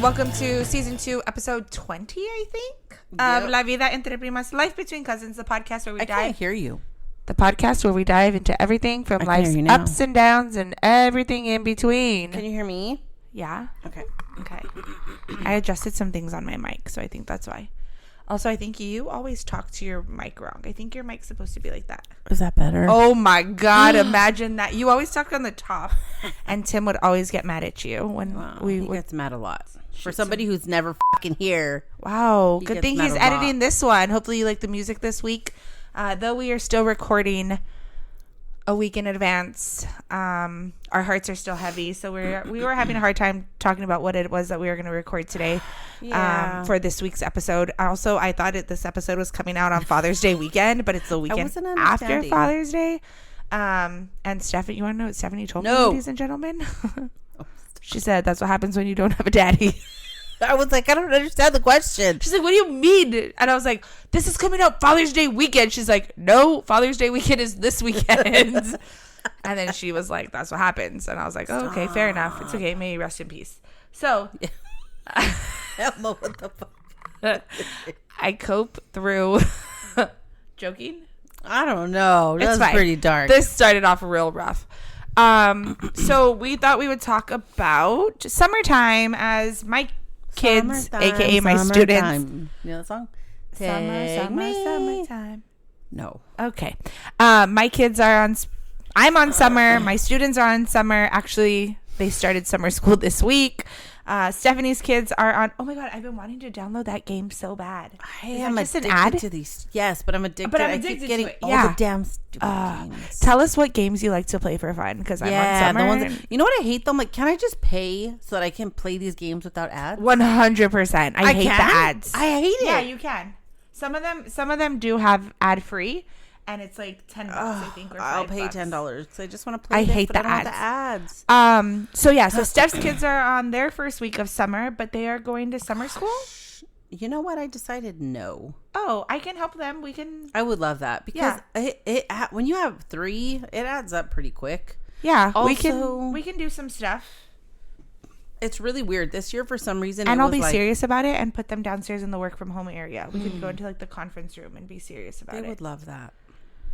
welcome to season 2, episode 20, I think, of La Vida Entre Primas, Life Between Cousins, the podcast where we I can't hear you. The podcast where we dive into everything from life's ups and downs and everything in between. Can you hear me? Yeah. Okay. I adjusted some things on my mic, so I think that's why. Also, I think you always talk to your mic wrong. I think your mic's supposed to be like that. Is that better? Oh my God, imagine that. You always talk on the top, and Tim would always get mad at you when he gets mad a lot. For somebody who's never fucking here. Wow, good thing he's editing this one. Hopefully you like the music this week. Though we are still recording a week in advance, our hearts are still heavy. So we were having a hard time talking about what it was that we were going to record today for this week's episode. Also, I thought this episode was coming out on Father's Day weekend, but it's the weekend after Father's Day. And Stephanie, you want to know what Stephanie told me, ladies and gentlemen? She said, that's what happens when you don't have a daddy. I was like, I don't understand the question. She's like, what do you mean? And I was like, this is coming out Father's Day weekend. She's like, no, Father's Day weekend is this weekend. And then she was like, that's what happens. And I was like, oh, okay, fair enough. It's okay. May you rest in peace. So what the fuck? I cope through joking. I don't know. That's pretty dark. This started off real rough. So we thought we would talk about summertime as my kids, aka my students. You know the song? Summertime. No. Okay. My kids are on. I'm on summer. My students are on summer. Actually, they started summer school this week. Stephanie's kids are on. Oh my God, I've been wanting to download that game so bad. I am addicted to these. Yes, but I'm addicted. But I'm addicted I keep getting to it. all the damn stupid games. Tell us what games you like to play for fun, because I'm on summer. The ones you know what I hate them. Like, can I just pay so that I can play these games without ads? 100%. I hate the ads. I hate it. Yeah, you can. Some of them do have ad free. And it's like $10, I think, or $5. I'll pay $10 because I just want to play. I hate the ads. So Steph's kids are on their first week of summer, but they are going to summer school. You know what? I decided no. Oh, I can help them. I would love that because it when you have 3, it adds up pretty quick. Yeah, also, we can do some stuff. It's really weird this year for some reason. And I'll be serious about it and put them downstairs in the work from home area. We can go into like the conference room and be serious about it. They would love that.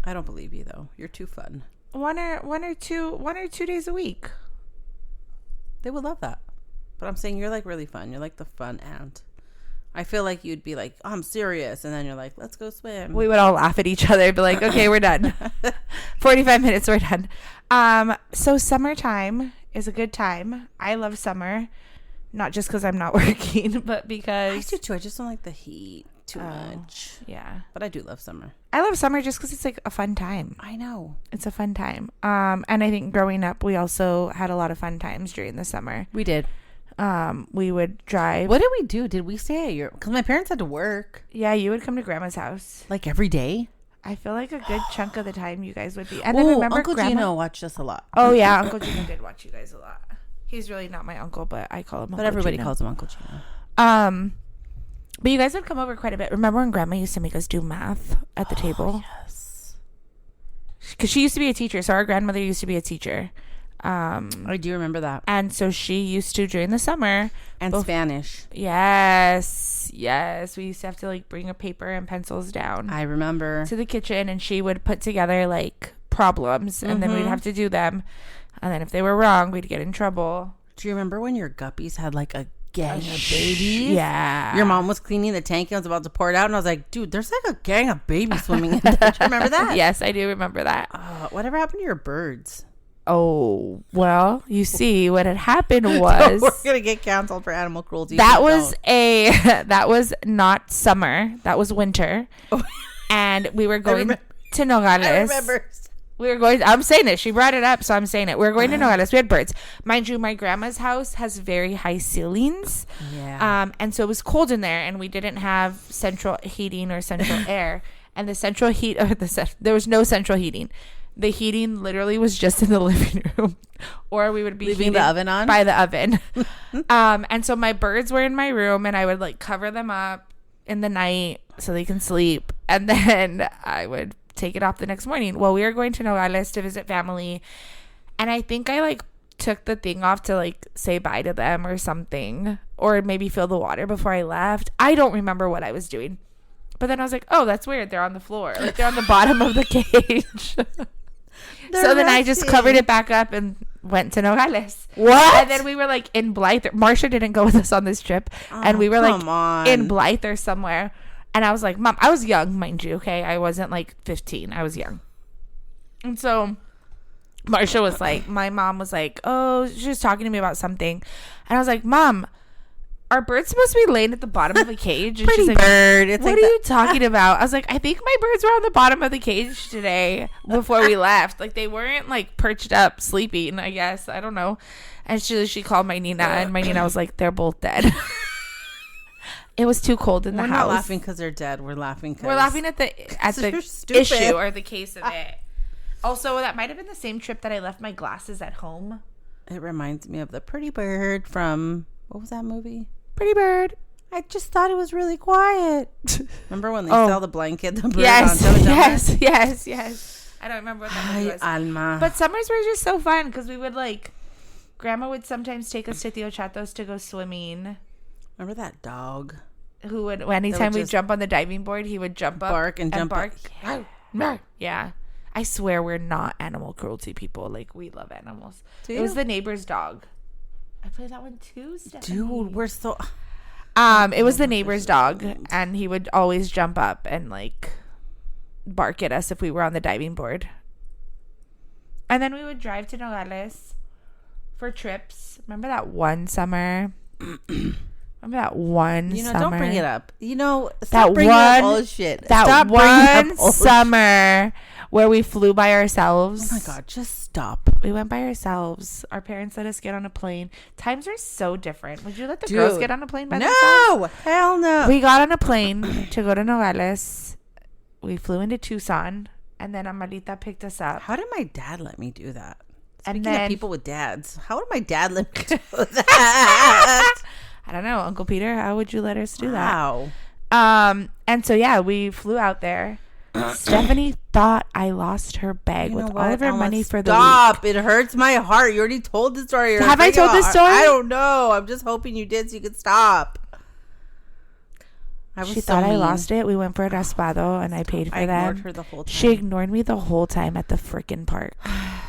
I don't believe you though. You're too fun. One or two days a week. They would love that. But I'm saying you're like really fun. You're like the fun aunt. I feel like you'd be like, oh, I'm serious, and then you're like, let's go swim. We would all laugh at each other, be like, okay, we're done. 45 minutes, we're done. So summertime is a good time. I love summer, not just because I'm not working, but because I do too. I just don't like the heat too much. Yeah, but I do love summer. I love summer just because it's like a fun time. I know, it's a fun time. And I think growing up, we also had a lot of fun times during the summer. We did. We would drive. What did we do? Did we stay at your? Because my parents had to work. Yeah, you would come to Grandma's house like every day. I feel like a good chunk of the time you guys would be. And then remember, Uncle Gino watched us a lot. Oh yeah, Uncle Gino did watch you guys a lot. He's really not my uncle, but I call him Uncle Gino. But everybody calls him Uncle Gino. But you guys would come over quite a bit. Remember when Grandma used to make us do math at the table? Yes. Because she used to be a teacher. So our grandmother used to be a teacher. I do remember that. And so she used to, during the summer. And Spanish. Yes. We used to have to like bring a paper and pencils down. I remember. To the kitchen. And she would put together like problems. And then we'd have to do them. And then if they were wrong, we'd get in trouble. Do you remember when your guppies had like a gang of babies? Yeah. Your mom was cleaning the tank and was about to pour it out, and I was like, dude, there's like a gang of babies swimming in there. Do you remember that? Yes, I do remember that. Whatever happened to your birds? Oh, well, you see, what had happened was we're gonna get canceled for animal cruelty. That was not summer. That was winter. And we were going to Nogales. I remember. I'm saying it. She brought it up, so I'm saying it. We were going to Nogales. We had birds. Mind you, my grandma's house has very high ceilings. Yeah. And so it was cold in there, and we didn't have central heating or central air. And the central heat, there was no central heating. The heating literally was just in the living room, or we would be leaving the oven on by the oven. And so my birds were in my room, and I would like cover them up in the night so they can sleep, and then I would take it off the next morning. Well, we were going to Nogales to visit family, and I think I like took the thing off to like say bye to them or something, or maybe fill the water before I left. I don't remember what I was doing. But then I was like, oh, that's weird. They're on the floor. Like, they're on the bottom of the cage. So then I just covered it back up and went to Nogales. What? And then we were like in Blythe. Marsha didn't go with us on this trip. And we were like in Blythe or somewhere. And I was like, Mom, I was young, mind you, okay? I wasn't like 15. I was young. And so Marsha was like, my mom was like, oh, she was talking to me about something. And I was like, Mom, are birds supposed to be laying at the bottom of the cage? And Pretty she's like, bird. It's what like are you talking about? I was like, I think my birds were on the bottom of the cage today before we left. Like, they weren't like perched up sleeping, I guess. I don't know. And she called my Nina, and my Nina was like, they're both dead. It was too cold in the house. We're not laughing because they're dead. We're laughing at the issue or the case of it. Also, that might have been the same trip that I left my glasses at home. It reminds me of the pretty bird from, what was that movie? Pretty bird. I just thought it was really quiet. Remember when they sell the blanket? The bird yes. I don't remember what that movie was. Alma. But summers were just so fun because we would Grandma would sometimes take us to Tio Chato's to go swimming. Remember that dog? Who would, anytime we jump on the diving board, he would jump up. Bark and jump bark. Up. Yeah. I swear we're not animal cruelty people. Like, we love animals. Do you? It was the neighbor's dog. I played that one too, Stephanie. Dude, we're so... It was the neighbor's dog, and he would always jump up and, bark at us if we were on the diving board. And then we would drive to Nogales for trips. Remember that one summer? Remember that one summer? Don't bring it up. Stop bringing up bullshit. That one summer where we flew by ourselves. Oh, my God. Just stop. We went by ourselves. Our parents let us get on a plane. Times are so different. Would you let the girls get on a plane by themselves? No. Hell no. We got on a plane to go to Nogales. We flew into Tucson. And then Amalita picked us up. How did my dad let me do that? Speaking of people with dads, how would my dad let me do that? I don't know. Uncle Peter, how would you let us do that? And so, yeah, we flew out there. Stephanie thought I lost her bag with all of her money for the week. Stop. It hurts my heart. You already told the story. Have I told this story? I don't know. I'm just hoping you did so you could stop. She thought I lost it. We went for a raspado and I paid for that. I ignored her the whole time. She ignored me the whole time at the freaking park.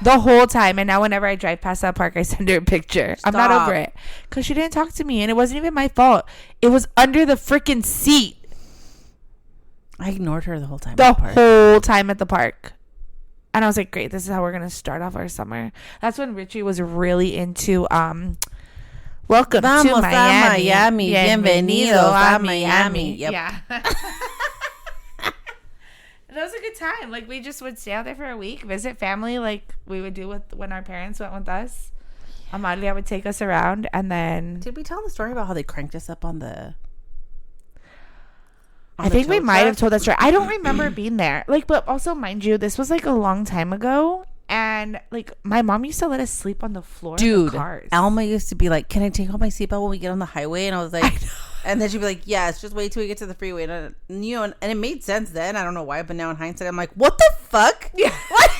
The whole time. And now whenever I drive past that park, I send her a picture. Stop. I'm not over it. Because she didn't talk to me and it wasn't even my fault. It was under the freaking seat. I ignored her the whole time. The whole time at the park. And I was like, great, this is how we're going to start off our summer. That's when Richie was really into welcome to Miami. Bienvenidos a Miami. Yep. Yeah. That was a good time. Like, we just would stay out there for a week, visit family like we would do when our parents went with us. Amalia would take us around, and then... Did we tell the story about how they cranked us up on the... I think we might have told that story. I don't remember being there. But also, mind you, this was a long time ago. And my mom used to let us sleep on the floor of the cars. Alma used to be like, can I take off my seatbelt when we get on the highway? And I was like, and then she'd be like, yes, just wait till we get to the freeway. And it made sense then. I don't know why, but now in hindsight, I'm like, what the fuck? Yeah. What?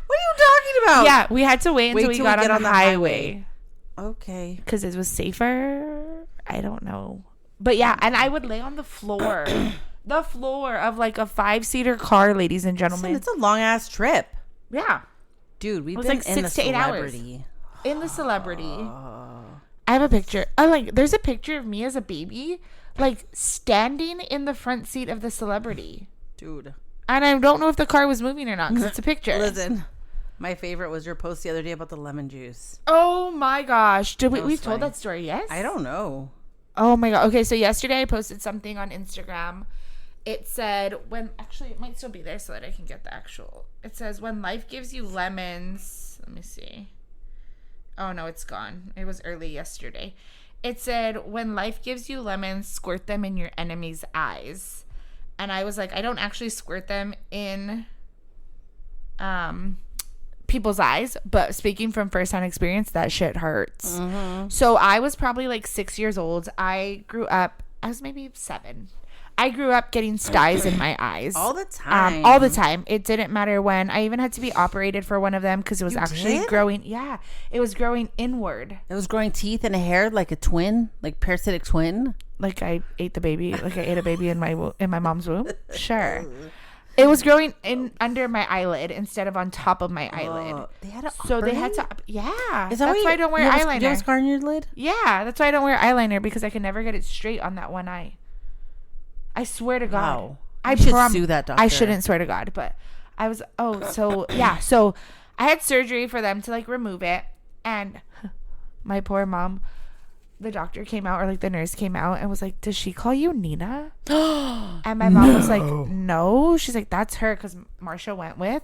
What are you talking about? Yeah, we had to wait until we got on the highway. Okay. Because it was safer. I don't know. But yeah, and I would lay on the floor. The floor of a 5-seater car, ladies and gentlemen. Listen, it's a long ass trip. Yeah. Dude, we've been in 6 to 8 hours. In the Celebrity. I have a picture. There's a picture of me as a baby, standing in the front seat of the Celebrity. Dude. And I don't know if the car was moving or not because it's a picture. Listen. My favorite was your post the other day about the lemon juice. Oh my gosh. We told that story, yes? I don't know. Oh my God. Okay, so yesterday I posted something on Instagram. It said actually it might still be there so that I can get the actual. It says when life gives you lemons. Let me see. Oh no, it's gone. It was early yesterday. It said when life gives you lemons, squirt them in your enemy's eyes. And I was like, I don't actually squirt them in people's eyes, but speaking from first-hand experience, that shit hurts. Mm-hmm. So I was probably 6 years old. I grew up, I was maybe 7. I grew up getting styes in my eyes. All the time. All the time. It didn't matter when. I even had to be operated for one of them because it was actually growing. Yeah. It was growing inward. It was growing teeth and hair like a twin, like parasitic twin. Like I ate the baby. Like I ate a baby in my mom's womb. Sure. It was growing in under my eyelid instead of on top of my eyelid. They had to So they had to. Yeah. Is that that's why I don't wear eyeliner. Do you have a scar on your lid? Yeah. That's why I don't wear eyeliner because I can never get it straight on that one eye. I swear to God. Wow. I should sue that doctor. I shouldn't swear to God, but I was, so I had surgery for them to like remove it. And my poor mom, the doctor came out, or like the nurse came out and was like, does she call you Nina? And my mom was like, no. She's like, that's her, because Marsha went with.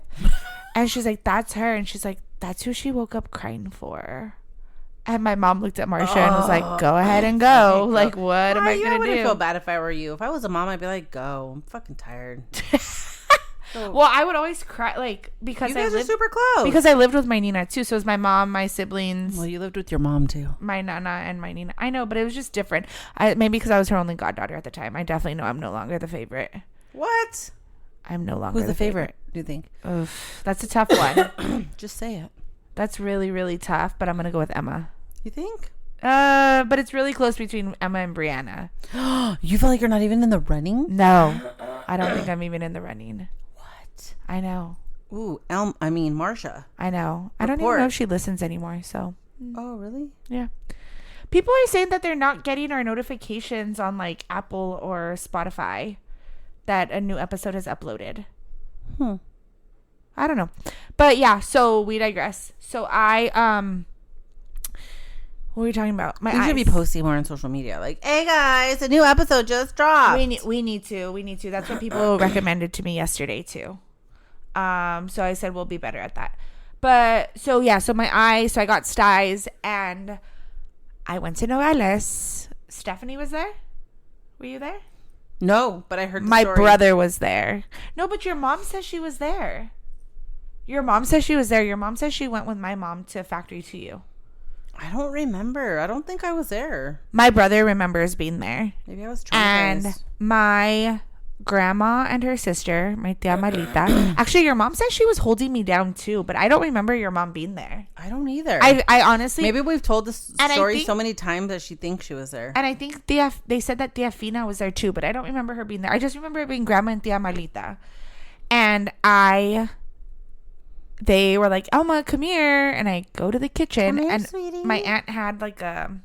And she's like, that's her. And she's like, that's who she woke up crying for. And my mom looked at Marsha and was like, go ahead and go. Like, what am I going to do? I wouldn't feel bad if I were you. If I was a mom, I'd be like, go. I'm fucking tired. Well, I would always cry, like, because you guys are super close. Because I lived with my Nina, too. So it was my mom, my siblings. Well, you lived with your mom, too. My Nana and my Nina. I know, but it was just different. Maybe because I was her only goddaughter at the time. I definitely know I'm no longer the favorite. What? I'm no longer Who's the favorite, do you think? Oof, that's a tough one. Just say it. That's really, really tough, but I'm going to go with Emma. You think? But it's really close between Emma and Brianna. You feel like you're not even in the running? No. I don't think I'm even in the running. What? I know. Ooh, Marsha. I know. I don't even know if she listens anymore, so. Oh, really? Yeah. People are saying that they're not getting our notifications on like Apple or Spotify that a new episode has uploaded. I don't know. But yeah, so we digress. So what were we talking about? We should be posting more on social media. Like, hey guys, a new episode just dropped. We need to. That's what people recommended to me yesterday too. So I said we'll be better at that. But so yeah, so my eye, so I got styes and I went to Nogales. Stephanie was there. Were you there? No, but I heard my brother was there. No, but your mom says she was there. Your mom says she was there. Your mom says she went with my mom to Factory to You. I don't remember. I don't think I was there. My brother remembers being there. Maybe I was traumatized. And my grandma and her sister, my tia Marlita. Actually, your mom says she was holding me down too, but I don't remember your mom being there. I don't either. I honestly... Maybe we've told this story so many times that she thinks she was there. And I think they said that Tia Fina was there too, but I don't remember her being there. I just remember it being grandma and tia Marlita. And they were like, Elma, come here. And I go to the kitchen. Come here, and sweetie. My aunt had like a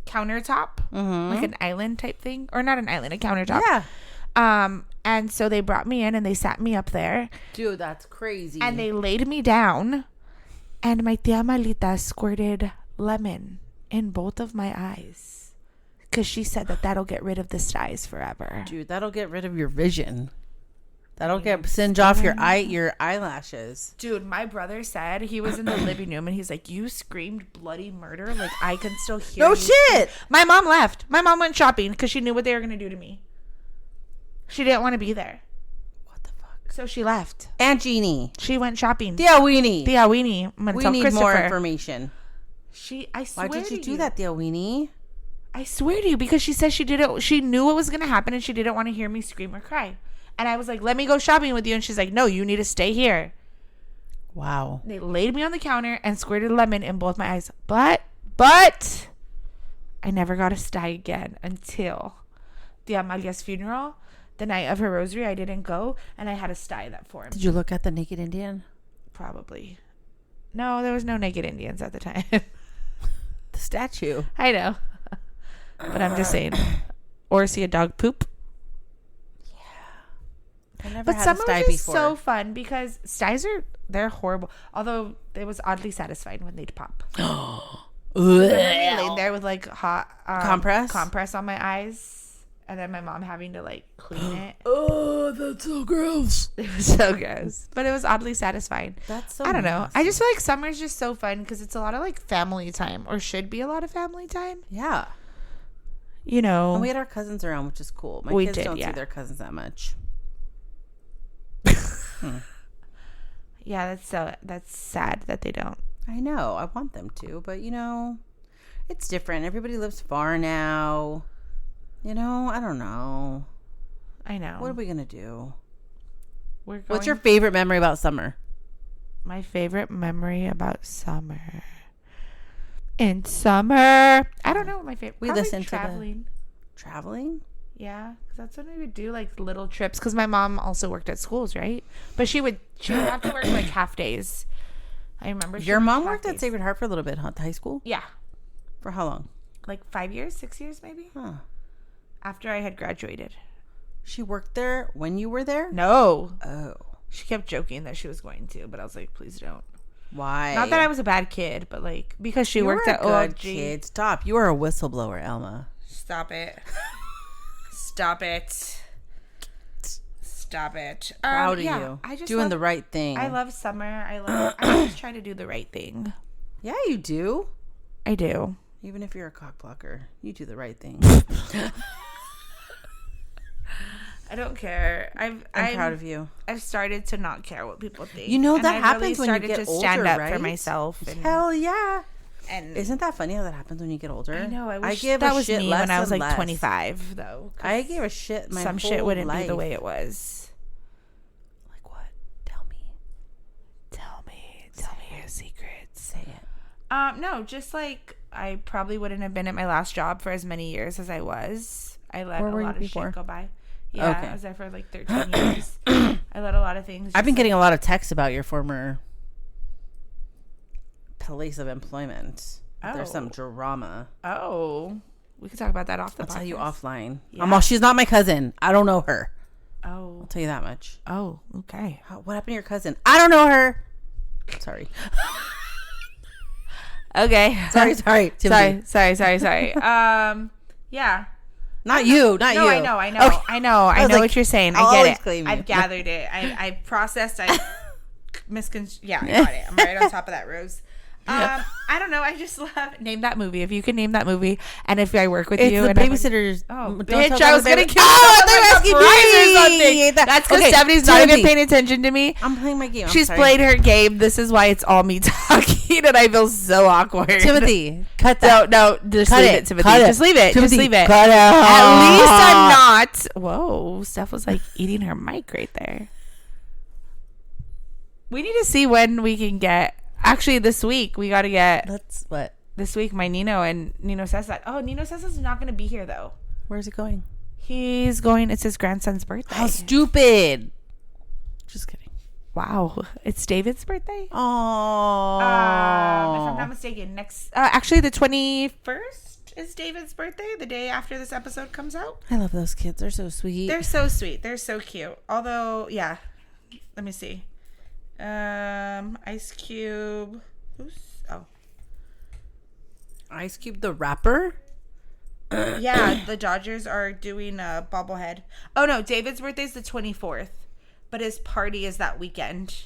countertop, like an island type thing. Or not an island, a countertop. Yeah. And so they brought me in and they sat me up there. Dude, that's crazy. And they laid me down. And my tia Malita squirted lemon in both of my eyes. Because she said that that'll get rid of the styes forever. Dude, that'll get rid of your vision. That'll singe off your eyelashes. Dude, my brother said he was in the living room and he's like, you screamed bloody murder. Like, I can still hear No you. shit. My mom left. My mom went shopping because she knew what they were going to do to me. She didn't want to be there. What the fuck? So she left. Aunt Jeannie. She went shopping. Tia Weenie. We need more information. I swear Why did you do that, Tia Weenie? I swear to you, because she said she did it. She knew what was going to happen and she didn't want to hear me scream or cry. And I was like, let me go shopping with you. And she's like, no, you need to stay here. Wow. They laid me on the counter and squirted lemon in both my eyes. But I never got a sty again until the Amalia's funeral. The night of her rosary, I didn't go. And I had a sty that formed. Did you look at the naked Indian? Probably. No, there was no naked Indians at the time. The statue. I know. But I'm just saying. Or see a dog poop. But summer was just so fun because styes they're horrible. Although it was oddly satisfying when they'd pop. Laying there with like hot compress on my eyes, and then my mom having to like clean it. Oh, that's so gross. It was so gross, but it was oddly satisfying. That's so. I don't know. I just feel like summer's just so fun because it's a lot of like family time, or should be a lot of family time. Yeah. You know, and we had our cousins around, which is cool. My kids don't see their cousins that much. Yeah, that's sad that they don't. I know. I want them to, but you know, it's different. Everybody lives far now. You know, I don't know. I know. What are we going to do? What's your favorite memory about summer? My favorite memory about summer. In summer. I don't know what my favorite. We listen traveling. Traveling? Yeah, because that's when we would do like little trips. Because my mom also worked at schools, right? But she would have to work like half days. I remember. Your mom worked at Sacred Heart for a little bit, huh? High school? Yeah. For how long? Like 5 years, 6 years, maybe. Huh. After I had graduated. She worked there when you were there? No. Oh. She kept joking that she was going to, but I was like, please don't. Why? Not that I was a bad kid, but like because she worked at good OLG. Kid. Stop. You are a whistleblower, Elma. Stop it. Stop it. Stop it. Proud of you. I just doing the right thing. I love summer. I always try to do the right thing. Yeah, you do. I do. Even if you're a cock blocker, you do the right thing. I don't care. I'm proud of you. I've started to not care what people think. You know and that I've happens really when you get to older, stand up right? for myself. And, Hell yeah. And isn't that funny how that happens when you get older? I know. I wish give that a was shit me less when I was and like less. 25, though. I gave a shit. My some whole shit wouldn't life. be the way it was. Like what? Tell me. Tell me your secrets. Say it. No, just like I probably wouldn't have been at my last job for as many years as I was. I let a lot of shit go by. Yeah, okay. I was there for like 13 years. I let a lot of things. I've been getting a lot of texts about your former place of employment. Oh. There's some drama. Oh, we could talk about that off the podcast. I'll tell you offline. Yeah. She's not my cousin. I don't know her. Oh. I'll tell you that much. Oh, okay. What happened to your cousin? I don't know her. Sorry. Okay. Sorry. Timothy. Sorry. Yeah. Not you. No, you. I know. Okay. I know like, what you're saying. I'll I get always it. claim you. I've gathered it. I processed. I Yeah, I got it. I'm right on top of that, Rose. I don't know. I just love name that movie. If you can name that movie, and if I work with it's you, the and Babysitter's. Babysitters. Bitch! I was gonna give you or something. That's because Stephanie's not even paying attention to me. I'm playing my game. She's played her game. This is why it's all me talking, and I feel so awkward. Timothy, cut that. No, just cut leave it. it, Timothy. Cut just leave it. Timothy, just leave it. Cut it. At least I'm not. Whoa, Steph was like eating her mic right there. We need to see when we can get. Actually, this week we got to get. What? This week, my Nino says that. Oh, Nino says he's not going to be here though. Where's it going? He's going. It's his grandson's birthday. How stupid! Just kidding. Wow, it's David's birthday. Oh, if I'm not mistaken, next. Actually, the 21st is David's birthday. The day after this episode comes out. I love those kids. They're so sweet. They're so sweet. They're so cute. Although, yeah. Let me see. Ice Cube. Ice Cube, the rapper. Yeah, the Dodgers are doing a bobblehead. Oh no, David's birthday is the 24th, but his party is that weekend.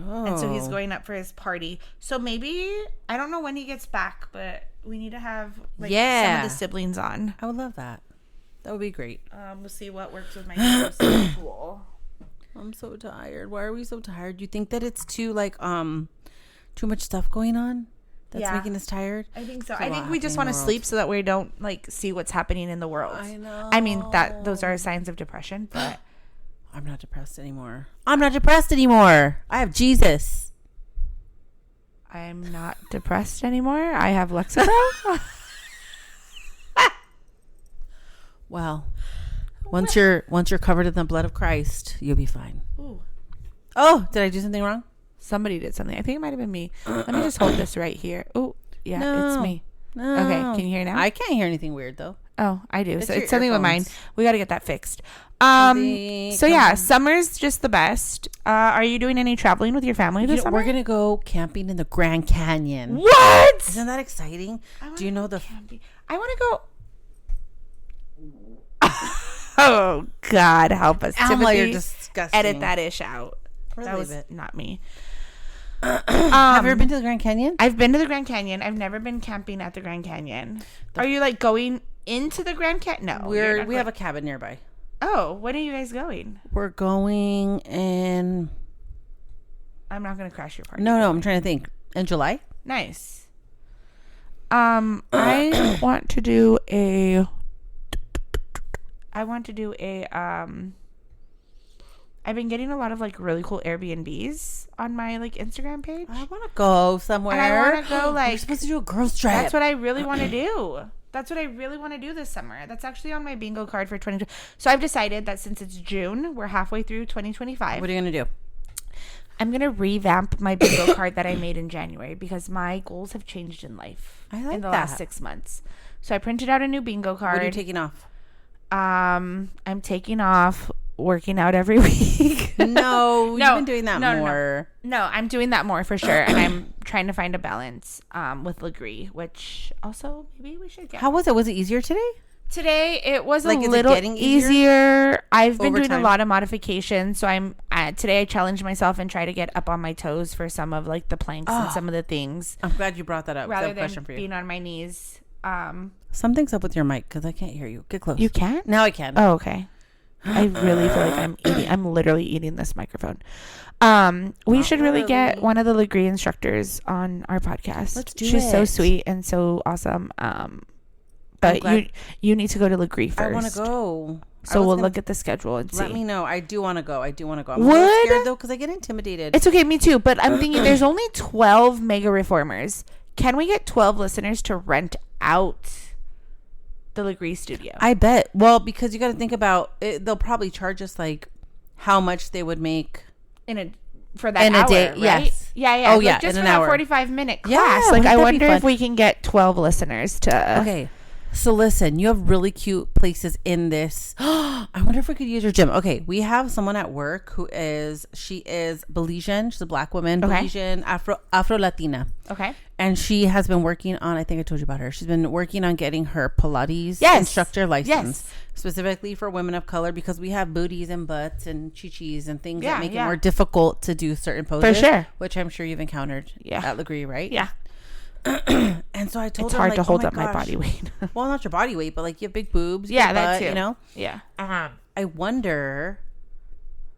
Oh. And so he's going up for his party. So maybe I don't know when he gets back, but we need to have some of the siblings on. I would love that. That would be great. We'll see what works with my schedule. I'm so tired. Why are we so tired? You think that it's too much stuff going on that's making us tired? I think so. I think we just want to sleep so that we don't see what's happening in the world. I know. I mean those are signs of depression, but I'm not depressed anymore. I have Jesus. I'm not depressed anymore. I have Lexapro. Well, once you're covered in the blood of Christ, you'll be fine. Ooh. Oh, did I do something wrong? Somebody did something. I think it might have been me. Let me just hold this right here. Oh, yeah, No. it's me. No. Okay, can you hear now? I can't hear anything weird though. Oh, I do. It's So your it's something with mine. earphones. We got to get that fixed. So yeah, summer's just the best. Are you doing any traveling with your family this summer? We're gonna go camping in the Grand Canyon. What? Isn't that exciting? Do you know the? I want to go. Oh God, help us, Alma, Timothy. you're disgusting. Edit that ish out. Or That leave was it. not me. Have you ever been to the Grand Canyon? I've been to the Grand Canyon. I've never been camping at the Grand Canyon. Are you going into the Grand Canyon? No, We have a cabin nearby. Oh, when are you guys going? We're going in. I'm not going to crash your party. No, I'm trying to think. In July. Nice. I want to do I want to do a I've been getting a lot of like really cool Airbnbs on my like Instagram page. I want to go somewhere. And I want to go like we're supposed to do a girls trip. That's what I really want to do. That's what I really want to do this summer. That's actually on my bingo card for 2020. So I've decided that since it's June, we're halfway through 2025. What are you going to do? I'm going to revamp my bingo card that I made in January because my goals have changed in life in the last 6 months. So I printed out a new bingo card. What are you taking off? I'm taking off working out every week. No, you've been doing that more. No, I'm doing that more for sure. And I'm trying to find a balance with Legree, which also maybe we should get. How was it? Was it easier today? Today it was like, a little easier. I've been doing a lot of modifications. So I'm today I challenged myself and try to get up on my toes for some of like the planks and some of the things. I'm glad you brought that up. Rather I have a than question for you. being on my knees. Something's up with your mic because I can't hear you. Get close. You can't? Now I can. Oh, okay. I really feel like I'm literally eating this microphone. We should really get one of the Legree instructors on our podcast. Let's do She's it. so sweet and so awesome. But you need to go to Legree first. I want to go. So we'll look at the schedule and see. Let me know. I do want to go. I'm a Would? little scared though because I get intimidated. It's okay, me too. But I'm thinking there's only 12 mega reformers. Can we get 12 listeners to rent out the Legree studio? I bet. Well, because you got to think about it, they'll probably charge us like how much they would make for that hour, day. Right? Yes. Yeah. Oh, like yeah. Just in for an that hour. 45-minute class. Yeah, like I wouldn't that be wonder if fun? we can get 12 listeners to. Okay. So listen, you have really cute places in this. I wonder if we could use your gym. Okay, we have someone at work she is Belizean. She's a black woman, Okay. Belizean, Afro Latina. Okay. And she has been working on, I think I told you about her. She's been working on getting her Pilates instructor license. Specifically for women of color because we have booties and butts and chichis and things that make it more difficult to do certain poses. For sure. Which I'm sure you've encountered at Legree, right? Yeah. And so I told her, hard like, to hold oh up my body weight. Well, not your body weight, but like you have big boobs. Yeah, big that butt, too. You know? Yeah. I wonder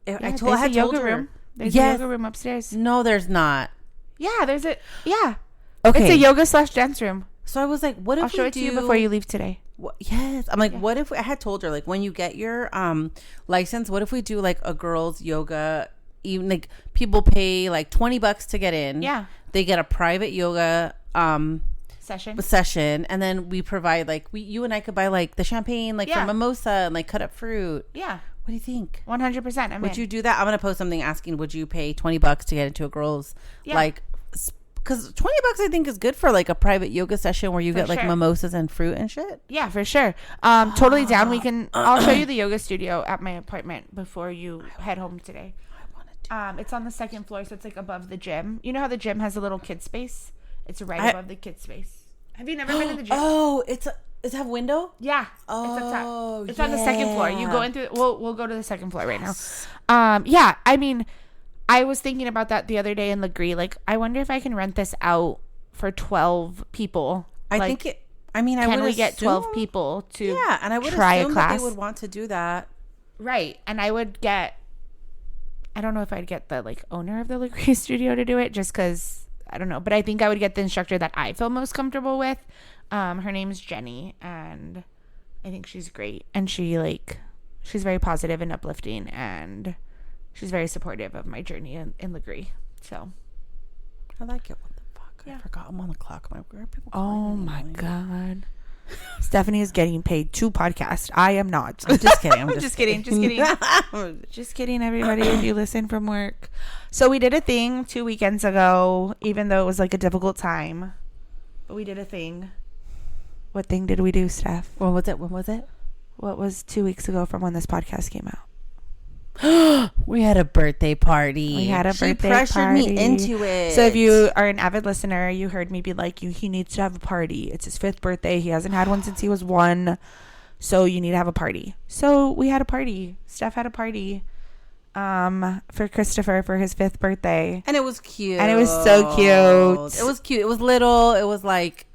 if There's I a told yoga her. room. There's a yoga room upstairs. No, there's not. Yeah, there's a Okay. Okay. It's a yoga / dance room. So I was like, what if I'll show it to you before you leave today. Yes. I'm like, what if I had told her, like, when you get your license, what if we do like a girls yoga, even like people pay like $20 to get in. Yeah. They get a private yoga session, and then we provide like you and I could buy like the champagne like from Mimosa and like cut up fruit. Yeah. What do you think? 100%. Would you do that? I'm gonna post something asking, would you pay $20 to get into a girls like? Because $20 I think is good for like a private yoga session where you get like mimosas and fruit and shit. Yeah, for sure. Totally down. I'll show you the yoga studio at my apartment before you head home today. I want to. It's on the second floor, so it's like above the gym. You know how the gym has a little kid space? It's right above the kid space. Have you never been in the gym? Oh, does it have window? Yeah. Oh, it's up top. It's on the second floor. You go in through. We'll go to the second floor right now. Yeah. I mean, I was thinking about that the other day in Legree. Like, I wonder if I can rent this out for 12 people. I think it. I mean, can we get 12 people to and I would try assume a class? that they would want to do that. Right. And I would get. I don't know if I'd get the like owner of the Legree studio to do it, just because. I don't know, but I think I would get the instructor that I feel most comfortable with. Her name's Jenny, and I think she's great. And she's very positive and uplifting, and she's very supportive of my journey in Legree. So I like it. What the fuck? I forgot I'm on the clock. Oh my God. Stephanie is getting paid to podcast. I am not. I'm just kidding. I'm just kidding. Just kidding, everybody, if you listen from work. So we did a thing 2 weekends ago, even though it was like a difficult time. But we did a thing. What thing did we do, Steph? When was it? What was 2 weeks ago from when this podcast came out? We had a birthday party. She pressured me into it. So if you are an avid listener, you heard me be like, he needs to have a party. It's his 5th birthday. He hasn't had one since he was 1. So you need to have a party. So we had a party. Steph had a party for Christopher for his 5th birthday. And it was cute. And it was so cute. It was cute. It was little. It was like,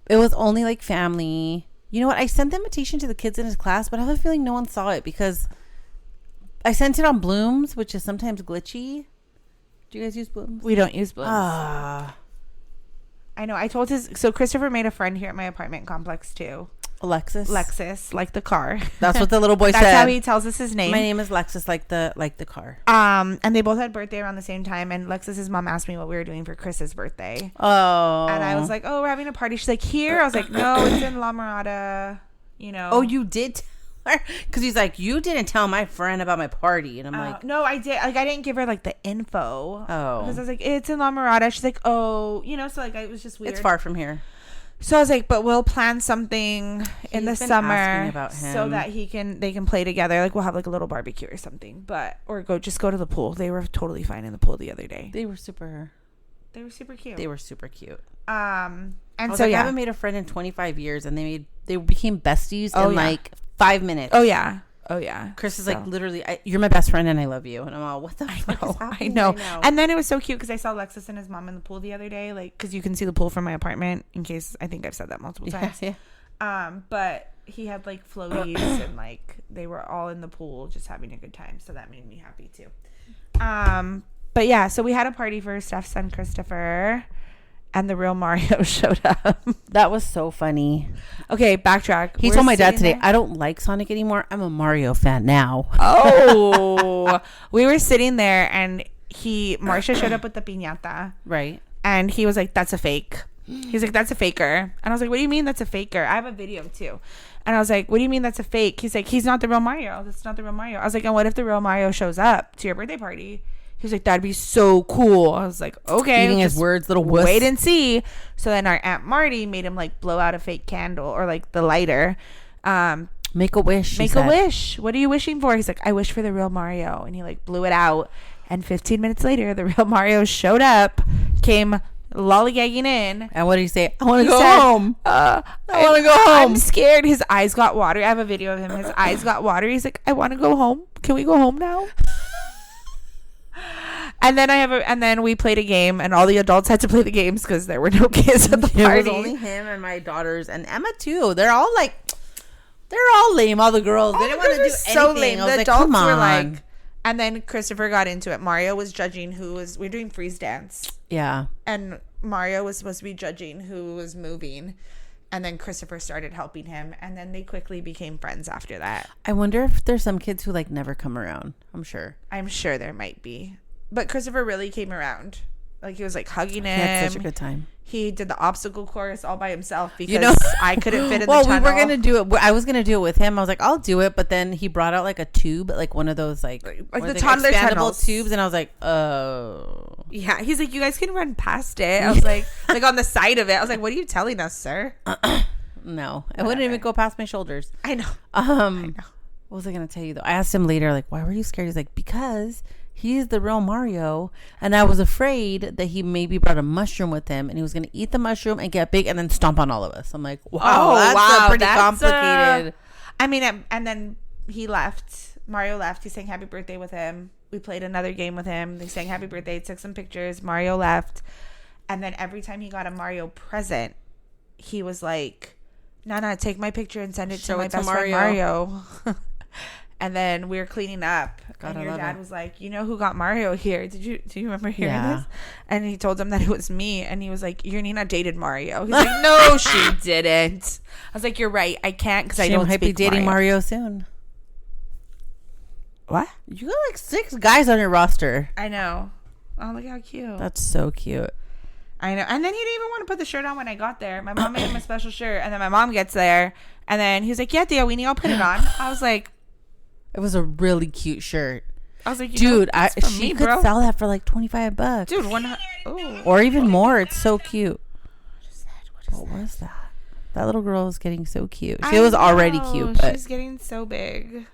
it was only like family. You know what? I sent the invitation to the kids in his class, but I have a feeling no one saw it because I sent it on Blooms, which is sometimes glitchy. Do you guys use Blooms? We don't use Blooms. I know. I told so Christopher made a friend here at my apartment complex too. Lexus, like the car. That's what the little boy said. That's how he tells us his name. My name is Lexus, like the car. And they both had birthday around the same time. And Lexus's mom asked me what we were doing for Chris's birthday. Oh. And I was like, oh, we're having a party. She's like, here. I was like, no, it's in La Mirada. You know. Oh, you did? Because he's like, you didn't tell my friend about my party. And I'm like, no, I did. Like, I didn't give her like the info. Oh. Because I was like, it's in La Mirada. She's like, oh, you know. So like, it was just weird. It's far from here. So I was like, but we'll plan something in the summer about him. so that they can play together. Like we'll have like a little barbecue or something, or go to the pool. They were totally fine in the pool the other day. They were super cute. And so I haven't made a friend in 25 years, and they became besties in like 5 minutes. Oh yeah. Chris is like, literally, you're my best friend and I love you. And I'm all, what the fuck is happening? I know. And then it was so cute because I saw Lexus and his mom in the pool the other day, like, because you can see the pool from my apartment, in case, I think I've said that multiple times. Yeah. But he had like floaties and like they were all in the pool just having a good time. So that made me happy too. But yeah, so we had a party for Steph's son, Christopher. And the real Mario showed up. That was so funny. Okay, backtrack. He told my dad today, I don't like Sonic anymore. I'm a Mario fan now. Oh. We were sitting there and Marsha showed up with the piñata. Right. And he was like, that's a fake. He's like, that's a faker. And I was like, what do you mean that's a faker? I have a video too. And I was like, what do you mean that's a fake? He's like, he's not the real Mario. That's not the real Mario. I was like, and what if the real Mario shows up to your birthday party? He was like, that'd be so cool. I was like, okay. Eating his words, little wuss. Wait and see. So then our Aunt Marty made him like blow out a fake candle or like the lighter. Make a wish. Make a wish. What are you wishing for? He's like, I wish for the real Mario. And he like blew it out. And 15 minutes later, the real Mario showed up, came lollygagging in. And what did he say? I want to go home. I want to go home. I'm scared. His eyes got watery. I have a video of him. His eyes got watery. He's like, I want to go home. Can we go home now? And then we played a game, and all the adults had to play the games because there were no kids at the party. It was only him and my daughters and Emma too. They're all lame. All the girls. They didn't want to do anything. So lame. The adults were like, and then Christopher got into it. Mario was judging we're doing freeze dance. Yeah. And Mario was supposed to be judging who was moving. And then Christopher started helping him. And then they quickly became friends after that. I wonder if there's some kids who like never come around. I'm sure there might be. But Christopher really came around. Like, he was like hugging him. He had such a good time. He did the obstacle course all by himself because I couldn't fit in the tunnel. Well, we were going to do it. I was going to do it with him. I was like, I'll do it. But then he brought out like a tube, like one of those like the toddler tunnels tubes. And I was like, oh. Yeah. He's like, you guys can run past it. I was like on the side of it. I was like, what are you telling us, sir? No. I wouldn't even go past my shoulders. I know. I know. What was I going to tell you though? I asked him later, like, why were you scared? He's like, because he's the real Mario, and I was afraid that he maybe brought a mushroom with him, and he was going to eat the mushroom and get big and then stomp on all of us. I'm like, wow, that's pretty complicated. I mean, and then he left. Mario left. He sang happy birthday with him. We played another game with him. They sang happy birthday, took some pictures. Mario left. And then every time he got a Mario present, he was like, Nana, take my picture and send it to my best friend Mario. And then we were cleaning up, and your dad was like, "You know who got Mario here? Do you remember hearing this?" And he told him that it was me, and he was like, "Your Nina dated Mario." He's like, "No, she didn't." I was like, "You're right. I can't because I don't might speak be dating Mario soon." What? You got like 6 guys on your roster. I know. Oh, look how cute. That's so cute. I know. And then he didn't even want to put the shirt on when I got there. My mom made him a special shirt, and then my mom gets there, and then he's like, "Yeah, Tia Weenie, I'll put it on." I was like. It was a really cute shirt. I was like, dude, she could sell that for like $25. Dude, or even more. It's so cute. What was that? That little girl is getting so cute. She was already cute, but she's getting so big.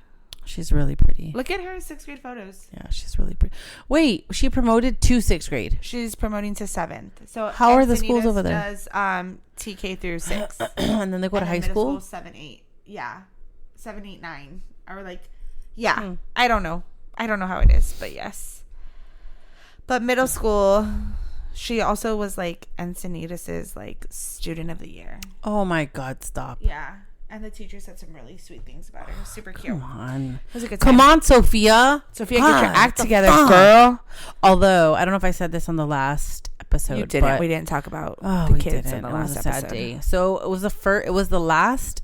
She's really pretty. Look at her 6th grade photos. Yeah, she's really pretty. Wait, she promoted to 6th grade. She's promoting to 7th. So how are the schools over there? Does TK through 6, and then they go to high school. 7, 8, yeah, 7, 8, 9, or like. Yeah, I don't know how it is, but yes. But middle school, she also was like Encinitas's like student of the year. Oh my God, stop. Yeah, and the teacher said some really sweet things about her. It was super cute. Come on. It was a good time. Come on, Sophia. Sophia, get your act together, girl. Although, I don't know if I said this on the last episode. You didn't. We didn't talk about the kids in the last episode. Sad day. So it was the last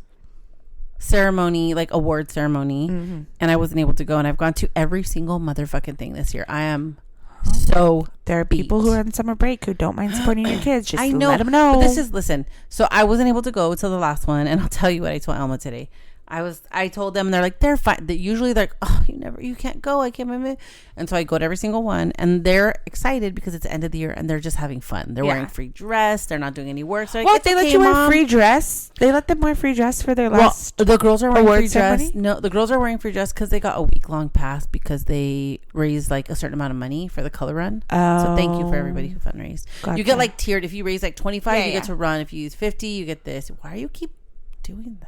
ceremony, like award ceremony, and I wasn't able to go. And I've gone to every single motherfucking thing this year. I am so there are people who are on summer break who don't mind supporting your kids. Just I know, let them know. But listen. So I wasn't able to go to the last one, and I'll tell you what I told Alma today. I told them, and they're like, they're fine. Usually they're like, oh, you can't go. I can't remember. And so I go to every single one, and they're excited because it's the end of the year, and they're just having fun. They're wearing free dress. They're not doing any work. So they let you wear free dress. They let them wear free dress for their last. Well, the girls are wearing free ceremony? dress. No, the girls are wearing free dress because they got a week-long pass because they raised like a certain amount of money for the color run. Oh. So thank you for everybody who fundraised. Gotcha. You get like tiered. If you raise like 25, you get to run. If you use 50, you get this. Why do you keep doing that?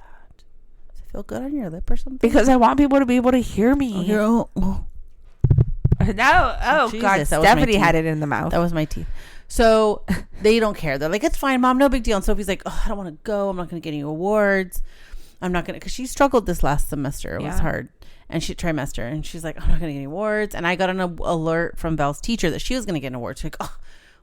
Feel good on your lip or something? Because I want people to be able to hear me. No. Jesus, God. Stephanie had it in the mouth. That was my teeth. So they don't care. They're like, it's fine, Mom. No big deal. And Sophie's like, oh, I don't want to go. I'm not going to get any awards. I'm not going to. Because she struggled this last semester. It was hard. And she trimester. And she's like, I'm not going to get any awards. And I got an alert from Belle's teacher that she was going to get an award. She's like, oh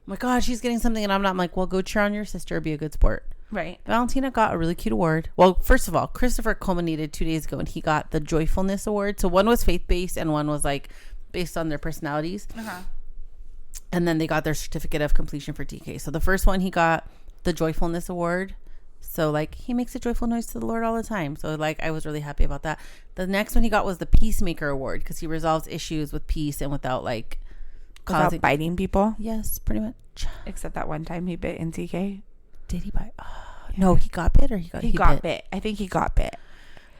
my God, she's getting something. And I'm not. I'm like, well, go cheer on your sister. Be a good sport. Right. Valentina got a really cute award. Well, first of all, Christopher culminated 2 days ago and he got the Joyfulness Award. So one was faith-based and one was like based on their personalities. And then they got their certificate of completion for TK. So the first one, he got the Joyfulness Award. So like he makes a joyful noise to the Lord all the time. So like I was really happy about that. The next one he got was the Peacemaker Award because he resolves issues with peace and without like without biting people. Yes, pretty much. Except that one time he bit in TK. Did he bite? Oh, no, he got bit or he got bit. I think he got bit.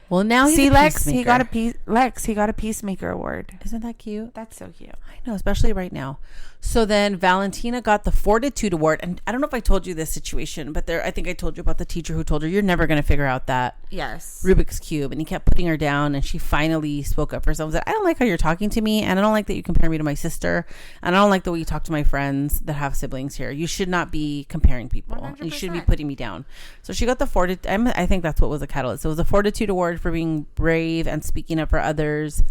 Well, now he's Lex, he got a Peacemaker Award. Isn't that cute? That's so cute. I know, especially right now. So then Valentina got the Fortitude Award. And I don't know if I told you this situation, but I think I told you about the teacher who told her, you're never going to figure out that Rubik's Cube. And he kept putting her down. And she finally spoke up for herself and said, I don't like how you're talking to me. And I don't like that you compare me to my sister. And I don't like the way you talk to my friends that have siblings here. You should not be comparing people. 100%. You should be putting me down. So she got the Fortitude. I think that's what was the catalyst. It was a Fortitude Award for being brave and speaking up for others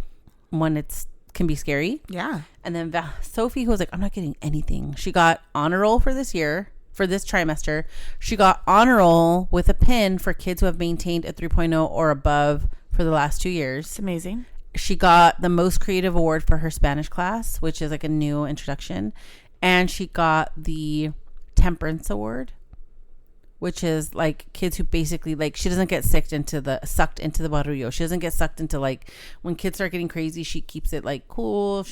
when it can be scary. Yeah. And then Sophie, who was like, I'm not getting anything. She got honor roll for this year, for this trimester. She got honor roll with a pin for kids who have maintained a 3.0 or above for the last 2 years. It's amazing. She got the most creative award for her Spanish class, which is like a new introduction. And she got the Temperance Award, which is like kids who basically like she doesn't get sucked into the barullo. She doesn't get sucked into like when kids start getting crazy. She keeps it like cool.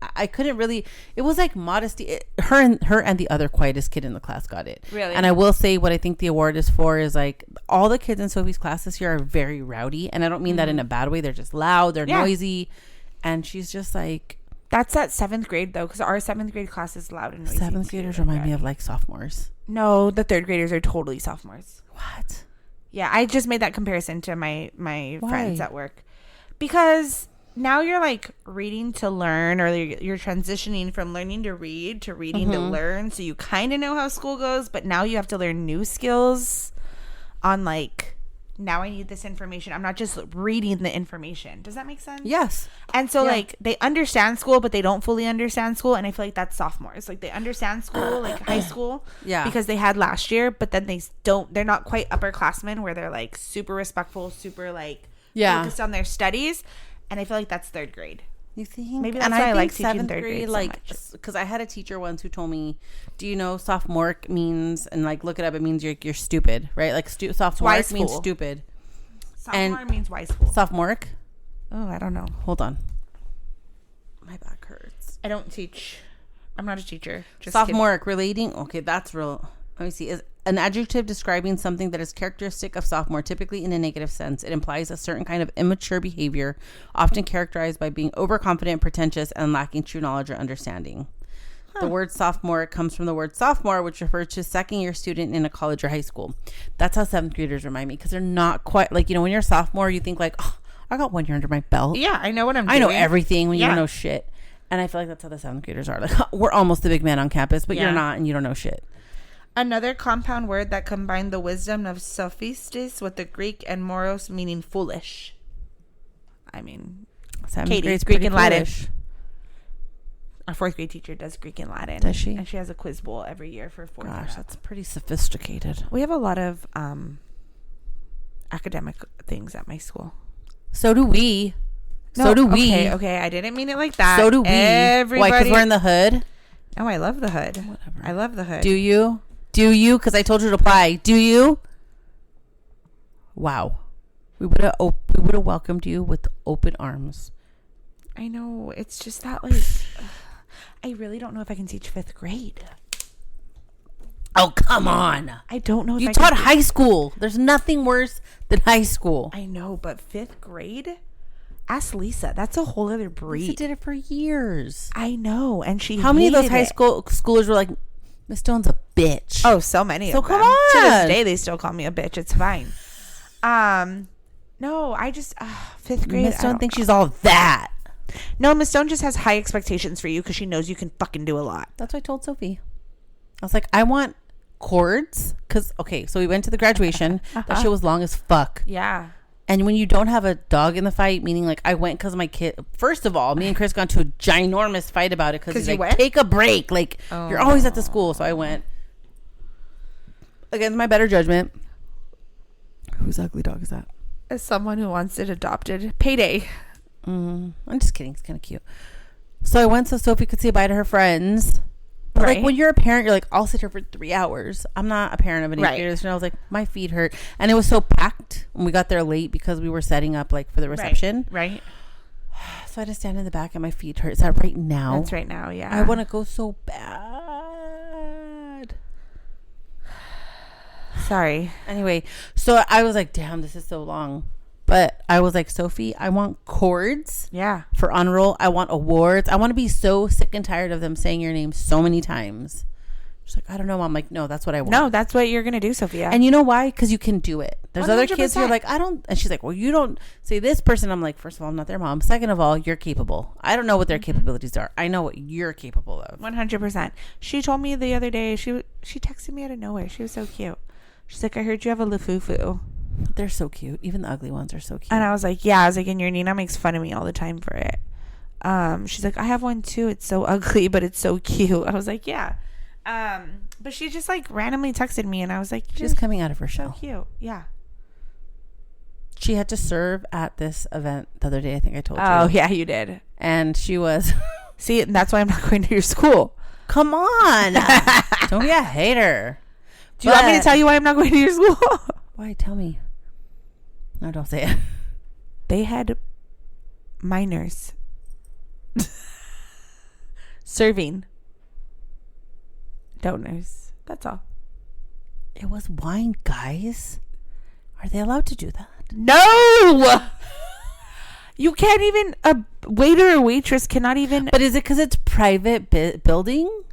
I couldn't really. It was like modesty. Her and the other quietest kid in the class got it. Really. And I will say what I think the award is for is like all the kids in Sophie's class this year are very rowdy, and I don't mean that in a bad way. They're just loud. They're noisy, and she's just like. That's that 7th grade though, because our 7th grade class is loud and noisy. 7th graders remind me of like sophomores. No, the 3rd graders are totally sophomores. What? Yeah, I just made that comparison to my friends at work. Because now you're like reading to learn, or you're transitioning from learning to read to reading to learn. So you kind of know how school goes, but now you have to learn new skills on like, now I need this information. I'm not just reading the information. Does that make sense? Yes. And so like they understand school, but they don't fully understand school. And I feel like that's sophomores. Like they understand school, like high school, because they had last year, but then they're not quite upperclassmen where they're like super respectful, super like focused on their studies. And I feel like that's 3rd grade. You think? Maybe that's why I like teaching 3rd grade like, because I had a teacher once who told me, do you know sophomore means, and like look it up, it means you're stupid, right? Like sophomore means stupid. Sophomore means wise fool. Sophomore? Oh, I don't know. Hold on. My back hurts. I don't teach. I'm not a teacher. Just sophomoric, relating. Okay, that's real. Let me see. Is an adjective describing something that is characteristic of sophomore, typically in a negative sense. It implies a certain kind of immature behavior, often characterized by being overconfident, pretentious, and lacking true knowledge or understanding. The word sophomore comes from the word sophomore, which refers to second-year student in a college or high school. That's how 7th graders remind me, because they're not quite like, when you're a sophomore, you think like, oh, I got 1 year under my belt. Yeah, I know what I'm doing. I know everything when you don't know shit. And I feel like that's how the 7th graders are. Like, we're almost the big man on campus, but you're not, and you don't know shit. Another compound word that combined the wisdom of sophistes with the Greek and moros, meaning foolish. I mean, Katie's Greek and Latin. Our 4th grade teacher does Greek and Latin. Does she? And she has a quiz bowl every year for 4th grade. Gosh, that's pretty sophisticated. We have a lot of academic things at my school. So do we. No, so do we. Okay. I didn't mean it like that. So do we. Everybody. Why? Because we're in the hood? Oh, I love the hood. Whatever. I love the hood. Do you? Do you? Because I told you to apply. Do you? Wow. We would have welcomed you with open arms. I know. It's just that, like, I really don't know if I can teach 5th grade. Oh, come on. I don't know if you taught high school. There's nothing worse than high school. I know, but 5th grade? Ask Lisa. That's a whole other breed. Lisa did it for years. I know. And how many of those high schoolers were like, Miss Stone's a bitch? Oh, so many of them. Come on. To this day, they still call me a bitch. It's fine. No, I just, 5th grade. Miss Stone thinks she's all that. No, Miss Stone just has high expectations for you because she knows you can fucking do a lot. That's what I told Sophie. I was like, I want chords. Because, okay, so we went to the graduation. That shit was long as fuck. Yeah. And when you don't have a dog in the fight, meaning like I went because my kid, first of all, me and Chris got into a ginormous fight about it because he's like, take a break. Like, you're always at the school. So I went against my better judgment. Whose ugly dog is that? As someone who wants it adopted. Payday. I'm just kidding. It's kind of cute. So I went so Sophie could say bye to her friends. But like when you're a parent, you're like, I'll sit here for 3 hours. I'm not a parent of any kids. And I was like, my feet hurt. And it was so packed when we got there late because we were setting up like for the reception. Right. So I had to stand in the back and my feet hurt. Is that right now? That's right now, yeah. I want to go so bad. Sorry. Anyway, so I was like, damn, this is so long. But I was like, Sophie, I want chords. Yeah. For unroll. I want awards. I want to be so sick and tired of them saying your name so many times. She's like, I don't know. I'm like, no, that's what I want. No, that's what you're going to do, Sophia. And you know why? Because you can do it. There's 100%. Other kids who are like, I don't. And she's like, well, you don't say this person. I'm like, first of all, I'm not their mom. Second of all, you're capable. I don't know what their capabilities are. I know what you're capable of. 100%. She told me the other day, she texted me out of nowhere. She was so cute. She's like, I heard you have a lafufu. They're so cute. Even the ugly ones are so cute. And I was like, yeah. I was like, and your Nina makes fun of me all the time for it. She's like, I have one too. It's so ugly, but it's so cute. I was like, yeah. But she just like randomly texted me, and I was like, she's coming out of her shell. So cute. Yeah. She had to serve at this event the other day. I think I told you. Oh yeah, you did. And she was. See, that's why I'm not going to your school. Come on. Don't be a hater. Do you want me to tell you why I'm not going to your school? Why? Tell me. No, don't say it. They had minors serving donors. That's all. It was wine, guys. Are they allowed to do that? No. You can't even. A waiter or waitress cannot even. But is it because it's private building?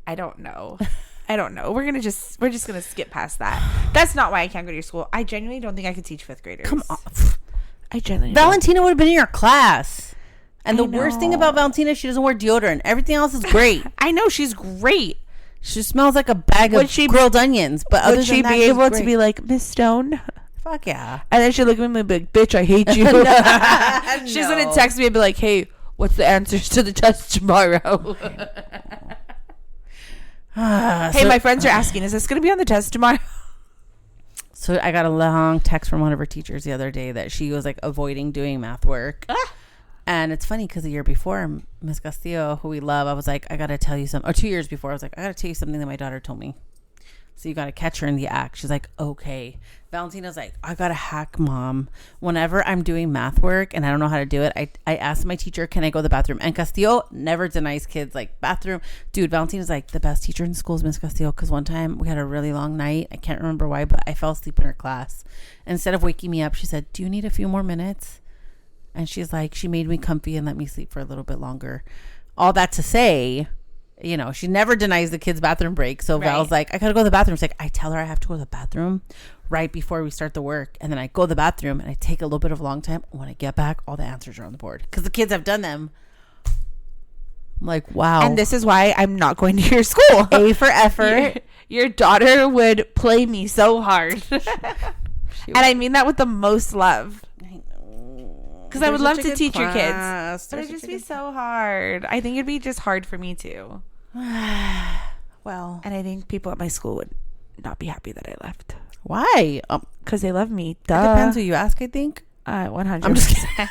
I don't know. We're just gonna skip past that. That's not why I can't go to your school. I genuinely don't think I could teach 5th graders. Come on. I genuinely Valentina would have been in your class. And the worst thing about Valentina, she doesn't wear deodorant. Everything else is great. I know, she's great. She smells like a bag of grilled onions. But would she be able to be like, Miss Stone? Fuck yeah. And then she'd look at me and be like, bitch, I hate you. No. She's gonna text me and be like, hey, what's the answers to the test tomorrow? Hey, my friends are asking, is this going to be on the test tomorrow? So I got a long text from one of her teachers the other day that she was like avoiding doing math work. And it's funny because the year before, Miss Castillo, who we love, I was like, I got to tell you something. Or 2 years before, I was like, I got to tell you something that my daughter told me. So you got to catch her in the act. She's like, okay. Valentina's like, I got to hack, Mom. Whenever I'm doing math work and I don't know how to do it, I ask my teacher, can I go to the bathroom? And Castillo never denies kids like bathroom. Dude, Valentina's like, the best teacher in school is Miss Castillo. Because one time we had a really long night. I can't remember why, but I fell asleep in her class. Instead of waking me up, she said, do you need a few more minutes? And she's like, she made me comfy and let me sleep for a little bit longer. All that to say, you know, she never denies the kids' bathroom break. So Val's like, I gotta go to the bathroom. She's like, I tell her I have to go to the bathroom right before we start the work. And then I go to the bathroom and I take a little bit of a long time. When I get back, all the answers are on the board. Because the kids have done them. I'm like, wow. And this is why I'm not going to your school. A for effort. Your daughter would play me so hard. And I mean that with the most love. Because I would love to teach your kids. But it'd just be so hard. I think it'd be just hard for me too. Well. And I think people at my school would not be happy that I left. Why? Because they love me. It depends who you ask, I think. 100%. I'm just kidding.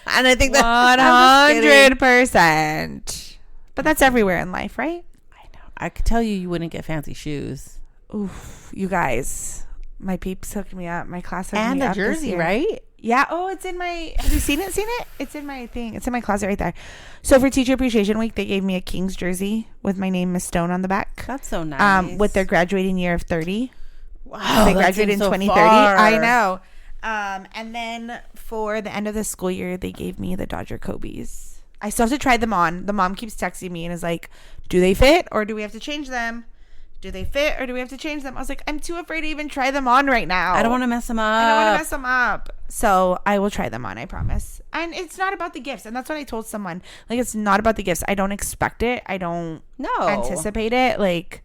And I think that 100%. But that's everywhere in life, right? I know. I could tell you wouldn't get fancy shoes. Oof, you guys. My peeps hooked me up. My class hooked me up. And a jersey, right? Yeah. Oh, it's in my... Have you seen it? It's in my thing. It's in my closet right there. So for Teacher Appreciation Week, they gave me a Kings jersey with my name, Miss Stone, on the back. That's so nice. With their graduating year of 30. Wow. They graduated in 2030. Far. I know. And then for the end of the school year, they gave me the Dodger Kobe's. I still have to try them on. The mom keeps texting me and is like, do they fit or do we have to change them? Do they fit or do we have to change them? I was like, I'm too afraid to even try them on right now. I don't want to mess them up. So I will try them on, I promise. And it's not about the gifts. And that's what I told someone. Like, it's not about the gifts. I don't expect it. I don't anticipate it. Like...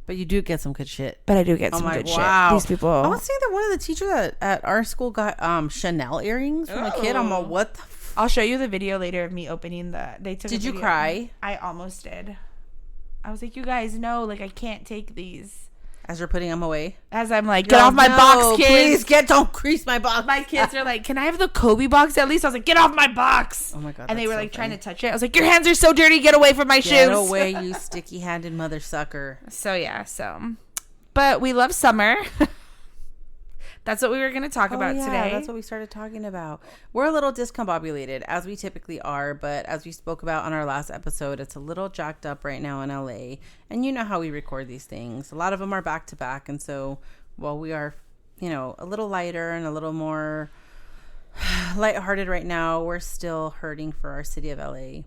But you do get some good shit. But I do get some good shit. These people. I was saying that one of the teachers at our school got Chanel earrings from a kid. I'm like, what the I'll show you the video later of me opening they took. Did you cry? I almost did. I was like, you guys know, like, I can't take these. As you're putting them away? As I'm like, get off my box, kids. Please, don't crease my box. My kids are like, can I have the Kobe box at least? I was like, get off my box. Oh my God. And they were like trying to touch it. I was like, your hands are so dirty. Get away from my shoes. Get away, you sticky-handed mother sucker. So, yeah. But we love summer. That's what we were going to talk about today. That's what we started talking about. We're a little discombobulated, as we typically are, but as we spoke about on our last episode, it's a little jacked up right now in LA. And you know how we record these things. A lot of them are back to back. And so while we are, a little lighter and a little more lighthearted right now, we're still hurting for our city of LA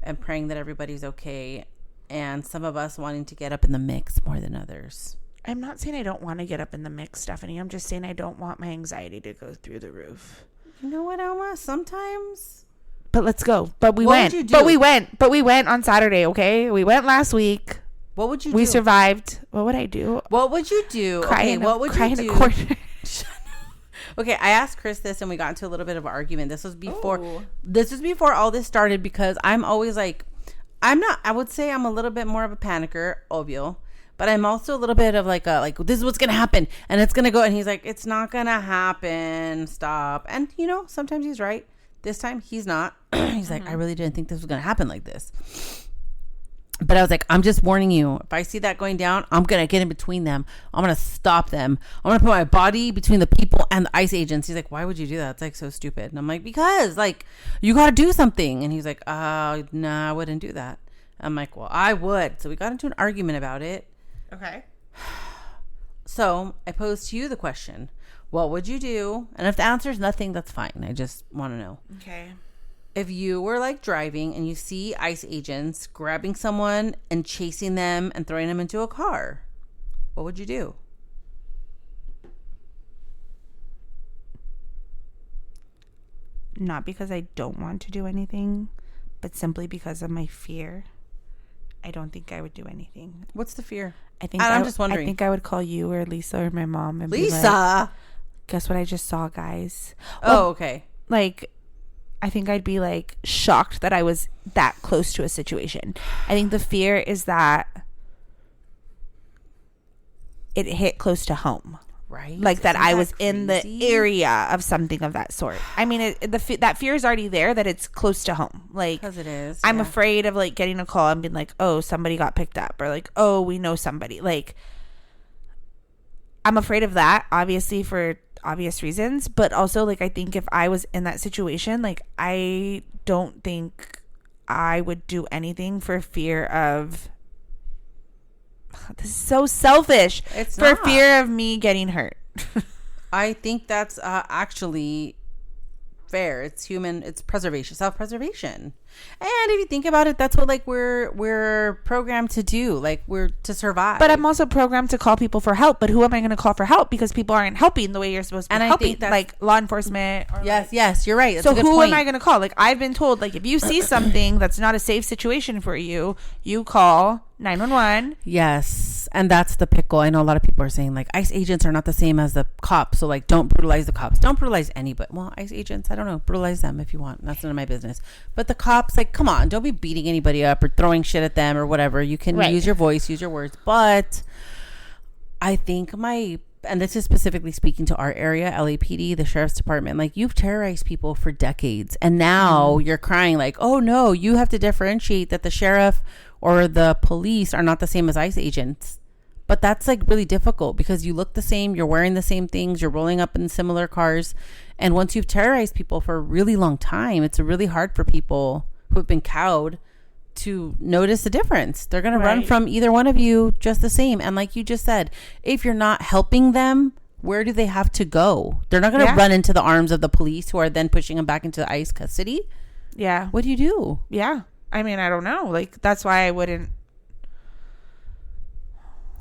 and praying that everybody's okay. And some of us wanting to get up in the mix more than others. I'm not saying I don't want to get up in the mix, Stephanie. I'm just saying I don't want my anxiety to go through the roof. You know what, Alma? Sometimes. But let's go. But we went. But we went on Saturday, okay? We went last week. What would you do? We survived. What would I do? What would you do? Cry in a corner. Okay, I asked Chris this and we got into a little bit of an argument. This was before all this started because I'm always like, I would say I'm a little bit more of a panicker, obvio. But I'm also a little bit of like this is what's going to happen. And it's going to go. And he's like, it's not going to happen. Stop. And, sometimes he's right. This time he's not. He's like, I really didn't think this was going to happen like this. But I was like, I'm just warning you. If I see that going down, I'm going to get in between them. I'm going to stop them. I'm going to put my body between the people and the ICE agents. He's like, why would you do that? It's like so stupid. And I'm like, because you got to do something. And he's like, nah, I wouldn't do that. I'm like, well, I would. So we got into an argument about it. Okay. So I posed to you the question, what would you do? And if the answer is nothing, that's fine. I just want to know. Okay. If you were driving and you see ICE agents grabbing someone and chasing them and throwing them into a car, what would you do? Not because I don't want to do anything, but simply because of my fear. I don't think I would do anything. What's the fear? I'm just wondering. I think I would call you or Lisa or my mom and Lisa, be like, guess what I just saw, guys? Well, okay. I think I'd be shocked that I was that close to a situation. I think the fear is that it hit close to home. Right. That I was in the area of something of that sort. I mean, that fear is already there, that it's close to home. Because it is. I'm afraid of getting a call and being like, oh, somebody got picked up, or oh, we know somebody. I'm afraid of that, obviously for obvious reasons, but also I think if I was in that situation, I don't think I would do anything for fear of... This is so selfish. It's for not. Fear of me getting hurt. I think that's actually fair. It's human. It's preservation, self-preservation. And if you think about it, that's what we're programmed to do. We're to survive. But I'm also programmed to call people for help. But who am I going to call for help? Because people aren't helping the way you're supposed to be and helping. I think law enforcement. Or yes, you're right. That's so a good who point. am I going to call? I've been told, if you see something that's not a safe situation for you, you call 911. Yes, and that's the pickle. I know a lot of people are saying ICE agents are not the same as the cops, so don't brutalize the cops. Don't brutalize anybody. Well, ICE agents, I don't know, brutalize them if you want. That's none of my business. But the cops, come on, don't be beating anybody up or throwing shit at them or whatever. You can use your voice, use your words. But I think my and this is specifically speaking to our area, LAPD, the sheriff's department, like, you've terrorized people for decades. And now you're crying like, oh no, you have to differentiate that the sheriff or the police are not the same as ICE agents. But that's like really difficult because you look the same, you're wearing the same things, you're rolling up in similar cars. And once you've terrorized people for a really long time, it's really hard for people who have been cowed to notice the difference. They're going to run from either one of you just the same. And like you just said, if you're not helping them, where do they have to go? They're not going to run into the arms of the police who are then pushing them back into ICE custody. Yeah. What do you do? Yeah. I mean, I don't know. Like, that's why I wouldn't.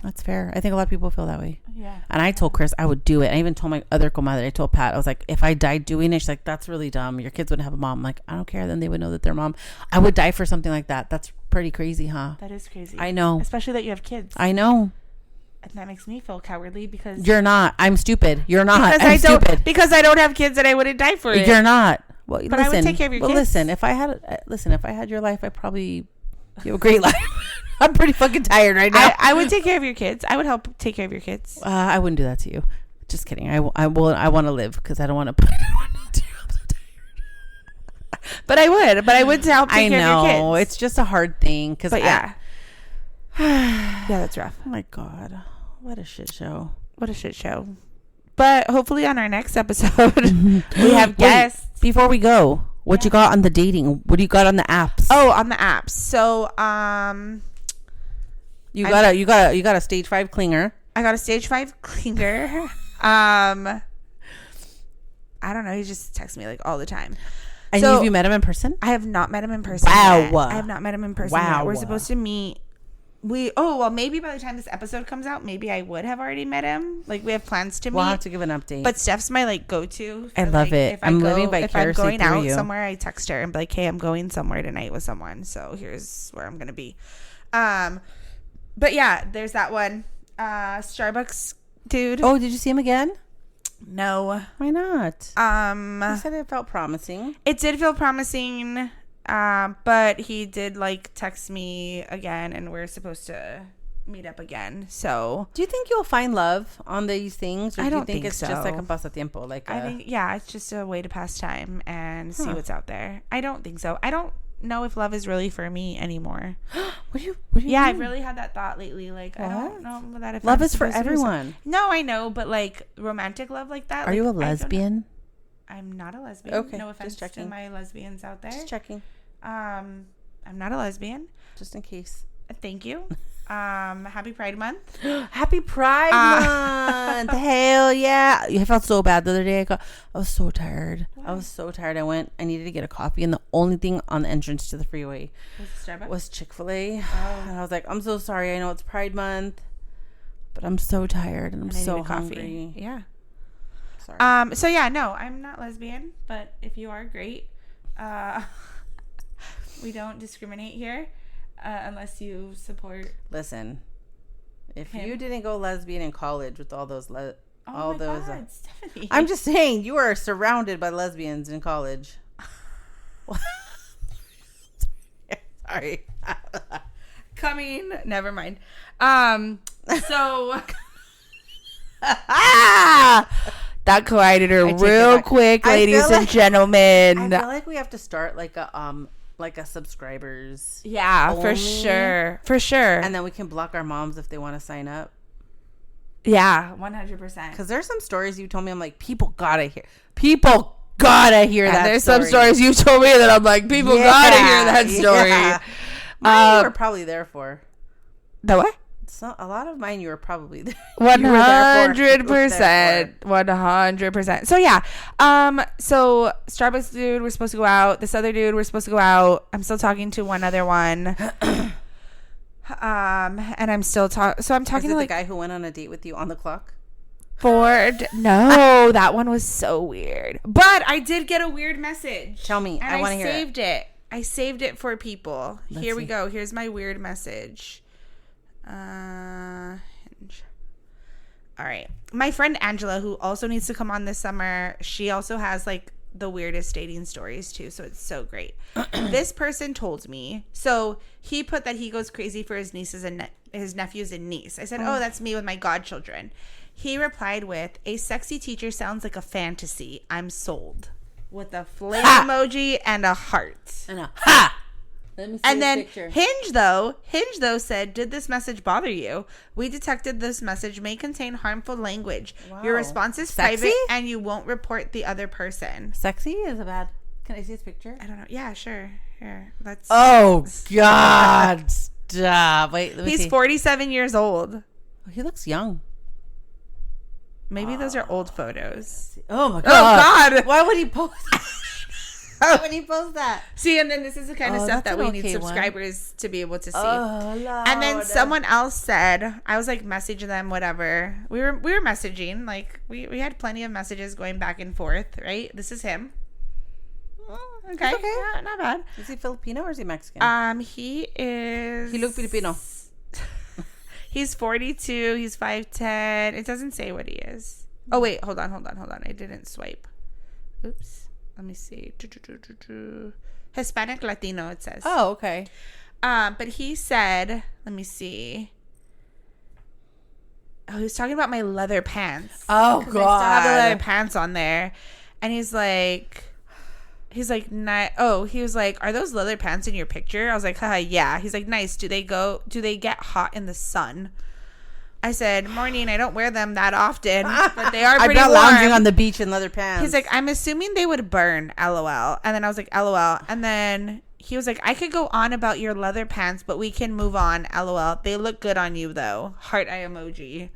That's fair. I think a lot of people feel that way. Yeah. And I told Chris I would do it. I even told my other comadre, I told Pat, I was like, if I died doing it, she's like, that's really dumb. Your kids wouldn't have a mom. I'm like, I don't care. Then they would know that their mom. I would die for something like that. That's pretty crazy, huh? That is crazy. I know. Especially that you have kids. I know. And that makes me feel cowardly because you're not. I'm stupid. You're not. I'm stupid. Because I don't have kids and I wouldn't die for it. You're not. Well, but I would take care of your kids. Listen, if I had your life, I probably you have a great life. I'm pretty fucking tired right now. I would take care of your kids. I would help take care of your kids. I wouldn't do that to you. Just kidding. I want to live because I don't want to put anyone else. I'm so tired. But I would to help take care of your kids. I know. It's just a hard thing. Yeah, that's rough. Oh my God. What a shit show. What a shit show. But hopefully on our next episode, we have guests. Wait, before we go, what you got on the dating? What do you got on the apps? Oh, on the apps. So, you got a stage 5 clinger. I got a stage 5 clinger. I don't know. He just texts me like all the time. And have you met him in person? I have not met him in person. Wow. Yet. I have not met him in person. Wow. Yet. We're supposed to meet. Maybe by the time this episode comes out, maybe I would have already met him. Like, we have plans to meet. We'll have to give an update. But Steph's my like go-to. I love it. I'm living vicariously through you. If I'm going out somewhere, I text her and be like, hey, I'm going somewhere tonight with someone. So here's where I'm going to be. But yeah, there's that one. Starbucks dude. Oh, did you see him again? No. Why not? He said it felt promising. It did feel promising. But he did like text me again and we're supposed to meet up again. So do you think you'll find love on these things? Or I don't do you think it's so. Just like a pasatiempo? Like I think it's just a way to pass time and see what's out there. I don't think so. I don't know if love is really for me anymore. What do you mean? I've really had that thought lately. Like, what? I don't know that if love is for everyone. No, I know, but like romantic love like that. Are you a lesbian? I'm not a lesbian. Okay. No offense to my lesbians out there. Just checking. I'm not a lesbian. Just in case. Thank you. Happy Pride Month. Happy Pride Month. Hell yeah. I felt so bad the other day. I was so tired. What? I was so tired. I needed to get a coffee and the only thing on the entrance to the freeway was Chick-fil-A. Oh. And I was like, I'm so sorry. I know it's Pride Month, but I'm so tired and I'm so hungry. Yeah. Sorry. So yeah, no, I'm not lesbian, but if you are, great. We don't discriminate here. Unless you support. Listen, if you didn't go lesbian in college with all those, God, Stephanie. I'm just saying you are surrounded by lesbians in college. Sorry. Never mind. So that collided her real quick, ladies and gentlemen. I feel like we have to start like a subscribers. Yeah, only. For sure. And then we can block our moms if they want to sign up. Yeah, 100%. Because there's some stories you told me, I'm like, people gotta hear that. There's some stories you told me that I'm like, people gotta hear that story. Yeah. Mine you were probably there for. The what? A lot of mine you were probably there. 100%. 100%. So yeah. So Starbucks dude, we're supposed to go out. This other dude, we're supposed to go out. I'm still talking to one other one. And I'm still talking. So I'm talking to the guy who went on a date with you on the clock. Ford. No, that one was so weird. But I did get a weird message. Tell me. I want to hear it. I saved it. I saved it for people. Here we go. Here's my weird message. All right. My friend Angela, who also needs to come on this summer, she also has like the weirdest dating stories too, so it's so great. This person told me, so he put that he goes crazy for his nieces and his nephews and niece. I said, oh, that's me with my godchildren. He replied with, "A sexy teacher sounds like a fantasy. I'm sold." With a flame emoji and a heart. And a ha! Let me see and then picture. Hinge though said, "Did this message bother you? We detected this message may contain harmful language. Wow. Your response is Sexy? private and you won't report the other person." Sexy is a bad. Can I see his picture? I don't know. Yeah, sure. Here, let's. Oh God! Stop. Wait, let me He's see. 47 years old. Oh, he looks young. Maybe those are old photos. Oh my God! Oh God! Why would he post? Why would he post that? See, and then this is the kind of stuff that we need okay subscribers to be able to see. Oh, Lord. And then someone else said, I was like messaging them, whatever. We were messaging, like we had plenty of messages going back and forth, right? This is him. Okay. Yeah, not bad. Is he Filipino or is he Mexican? He is. He look Filipino. He's 42. He's 5'10". It doesn't say what he is. Oh wait, hold on. I didn't swipe. Oops. Let me see. Hispanic Latino, it says. Oh, okay. But he said, let me see. Oh, he was talking about my leather pants. Oh, God. I still have the leather pants on there. And he was like, are those leather pants in your picture? I was like, haha, yeah. He's like, nice. Do they get hot in the sun? I said, morning, I don't wear them that often, but they are pretty warm. I'm not lounging on the beach in leather pants. He's like, I'm assuming they would burn, LOL. And then I was like, LOL. And then he was like, I could go on about your leather pants, but we can move on, LOL. They look good on you, though. Heart eye emoji.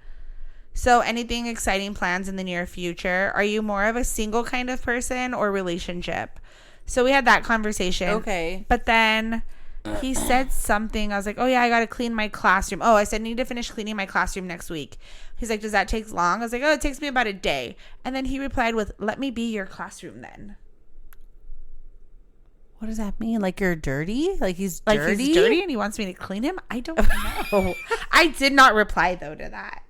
So anything exciting plans in the near future? Are you more of a single kind of person or relationship? So we had that conversation. Okay. But then he said something. I was like, oh, yeah, I got to clean my classroom. Oh, I said, need to finish cleaning my classroom next week. He's like, does that take long? I was like, oh, it takes me about a day. And then he replied with, let me be your classroom then. What does that mean? Like you're dirty? Like he's like dirty? He's dirty and he wants me to clean him? I don't know. I did not reply, though, to that.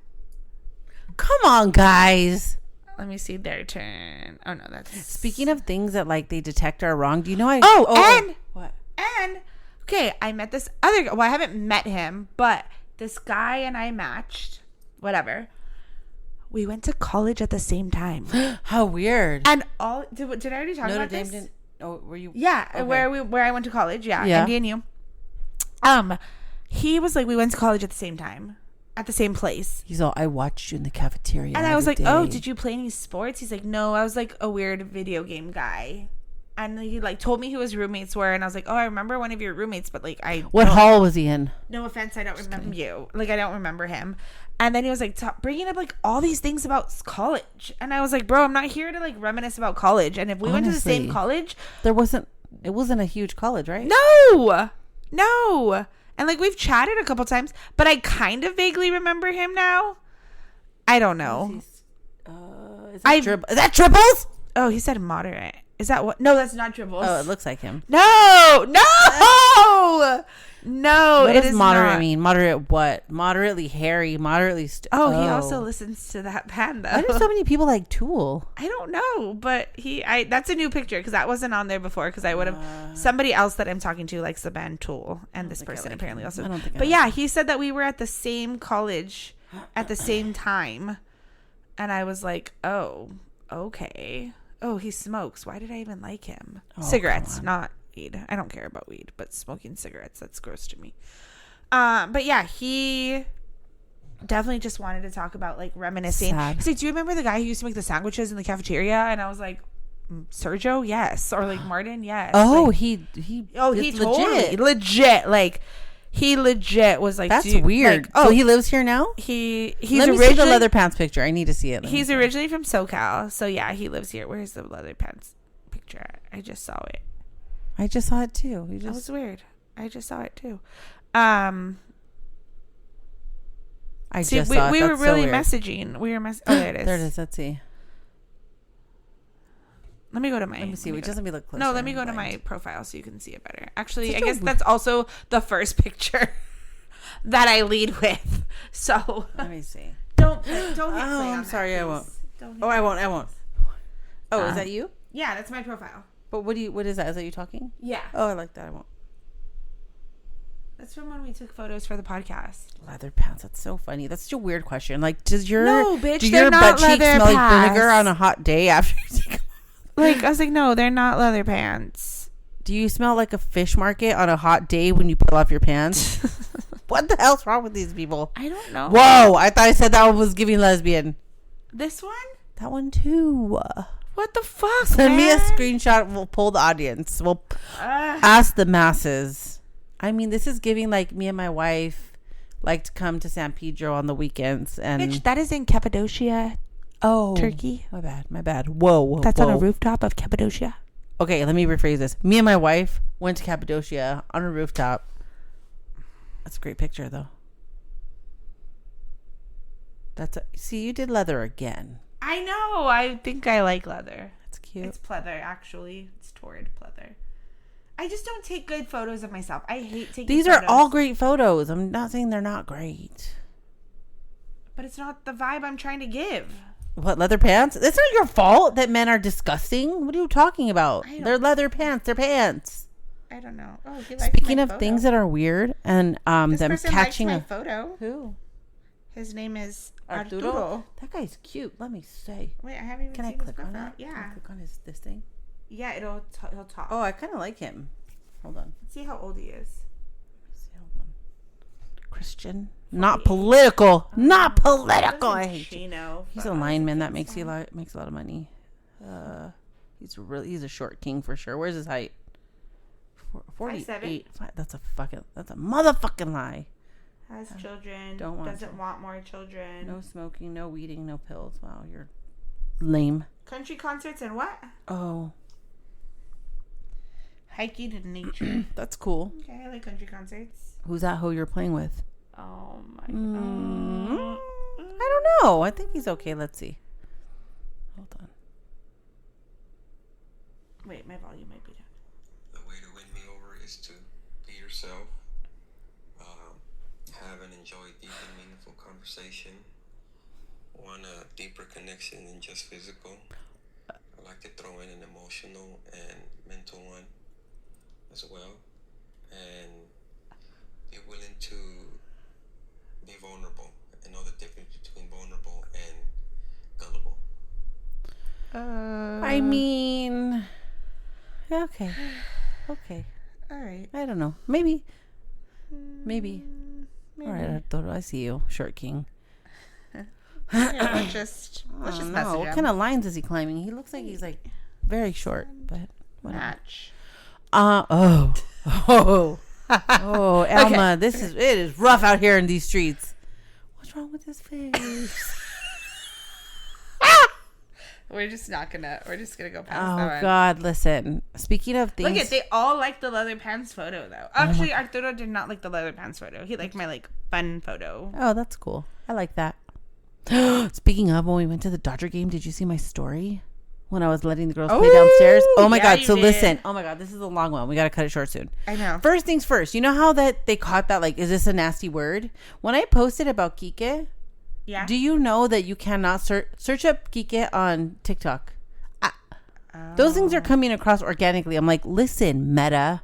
Come on, guys. Let me see their turn. Oh, no, that's... Speaking of things that, like, they detect are wrong, do you know What? And... Okay, I met this other guy. Well, I haven't met him, but this guy and I matched. Whatever. We went to college at the same time. How weird. And all... Did I already talk about this? Didn't... Oh, were you... Yeah, okay. where I went to college. Yeah, NDNU. He was like, we went to college at the same time. At the same place. He's all, I watched you in the cafeteria. And I was like, oh, did you play any sports? He's like, no, I was like a weird video game guy. And he like told me who his roommates were. And I was like, oh, I remember one of your roommates. But like, what hall was he in? No offense, I don't remember you. Like, I don't remember him. And then he was like bringing up like all these things about college. And I was like, bro, I'm not here to like reminisce about college. And if we went to the same college. It wasn't a huge college, right? No. And like we've chatted a couple times, but I kind of vaguely remember him now. I don't know. Is that Triples? Oh, he said moderate. Is that what? No, that's not Triples. Oh, it looks like him. No. What does moderate mean? Moderate what? Moderately hairy, moderately... He also listens to that band, though. Why do so many people like Tool? I don't know, but that's a new picture, because that wasn't on there before, because I would have... somebody else that I'm talking to likes the band Tool, and this person apparently also... But yeah, he said that we were at the same college at the same time, and I was like, oh, okay. Oh, he smokes. Why did I even like him? Cigarettes, not weed. I don't care about weed, but smoking cigarettes, that's gross to me. But yeah, he definitely just wanted to talk about like reminiscing. He's like, do you remember the guy who used to make the sandwiches in the cafeteria? And I was like, Sergio, yes. Or like Martin, yes. Oh, like, he totally legit. Like he legit was like, that's weird. Like, so he lives here now? He's Let me see the leather pants picture. I need to see it. He's originally from SoCal. So yeah, he lives here. Where's the leather pants picture? I just saw it. I just saw it too. That was weird. I just saw it too. We were really messaging. We were oh, there it is. There it is. Let's see. Let me go to my... Let me see. Just let me look closer. No, let me go to my profile so you can see it better. Actually, I guess that's also the first picture that I lead with. So... Let me see. Don't hit play on I'm sorry. that, I won't. I won't. Oh, is that you? Yeah, that's my profile. But what is that? Is that you talking? Yeah. Oh, I like that. I won't. That's from when we took photos for the podcast. Leather pants. That's so funny. That's such a weird question. Like, do your they're butt not cheeks leather smell like pants. vinegar on a hot day after you take them off? Like, I was like, no, they're not leather pants. Do you smell like a fish market on a hot day when you peel off your pants? What the hell's wrong with these people? I don't know. Whoa! I thought I said that one was giving lesbian. This one? That one too. What the fuck? Send me a man? screenshot. We'll poll the audience. We'll ask the masses. I mean, this is giving like me and my wife like to come to San Pedro on the weekends. And Bitch, that is in Cappadocia, Turkey. My bad. Whoa. That's on a rooftop of Cappadocia. Okay, let me rephrase this. Me and my wife went to Cappadocia on a rooftop. That's a great picture, though. See, you did leather again. I know. I think I like leather. That's cute. It's pleather, actually. It's toward pleather. I just don't take good photos of myself. I hate taking These photos. are all great photos. I'm not saying they're not great. But it's not the vibe I'm trying to give. What, leather pants? It's not your fault that men are disgusting. What are you talking about? They're leather pants. They're pants. I don't know. Oh, Speaking of things that are weird and this them person catching likes my photo. Who? His name is Arturo. Arturo. That guy's cute. Let me say. Wait, I haven't even Can I seen his click on profile. it? Yeah. Can I click on this thing? Yeah, he'll talk. Oh, I kind of like him. Hold on. Let's see how old he is. Hold on. Christian. Not political. Not political. I hate you. He's a lineman. That makes a lot of money. He's a short king for sure. Where's his height? 48. That's a motherfucking lie. Has children. Doesn't want more children. No smoking, no weeding, no pills. Wow, you're lame. Country concerts and what? Oh. Hiking in nature. That's cool. Okay, I like country concerts. Who's that who you're playing with? Oh my god. I don't know. I think he's okay. Let's see. Hold on. Wait, my volume might be down. The way to win me over is to be yourself. Have and enjoy deep and meaningful conversation. Want a deeper connection than just physical. I like to throw in an emotional and mental one as well. And be willing to be vulnerable and know the difference between vulnerable and gullible. I mean, okay. All right. I don't know. Maybe. All right, Arturo, I see you, short king. Yeah, let's just message him. What kind of lines is he climbing? He looks like he's like very short, but whatever. Match. Oh, Elma, it is rough out here in these streets. What's wrong with his face? We're just gonna go past that Oh one. God, listen. Speaking of things, Look they all like the leather pants photo though. Actually, Arturo did not like the leather pants photo. He liked my fun photo. Oh, that's cool. I like that. Speaking of, when we went to the Dodger game, did you see my story? When I was letting the girls play downstairs? Oh my God. So listen. Oh my God. This is a long one. We got to cut it short soon. I know. First things first. You know how that they caught that, like, is this a nasty word? When I posted about Kike, yeah. Do you know that you cannot search up Kike on TikTok? Those things are coming across organically. I'm like, listen, Meta,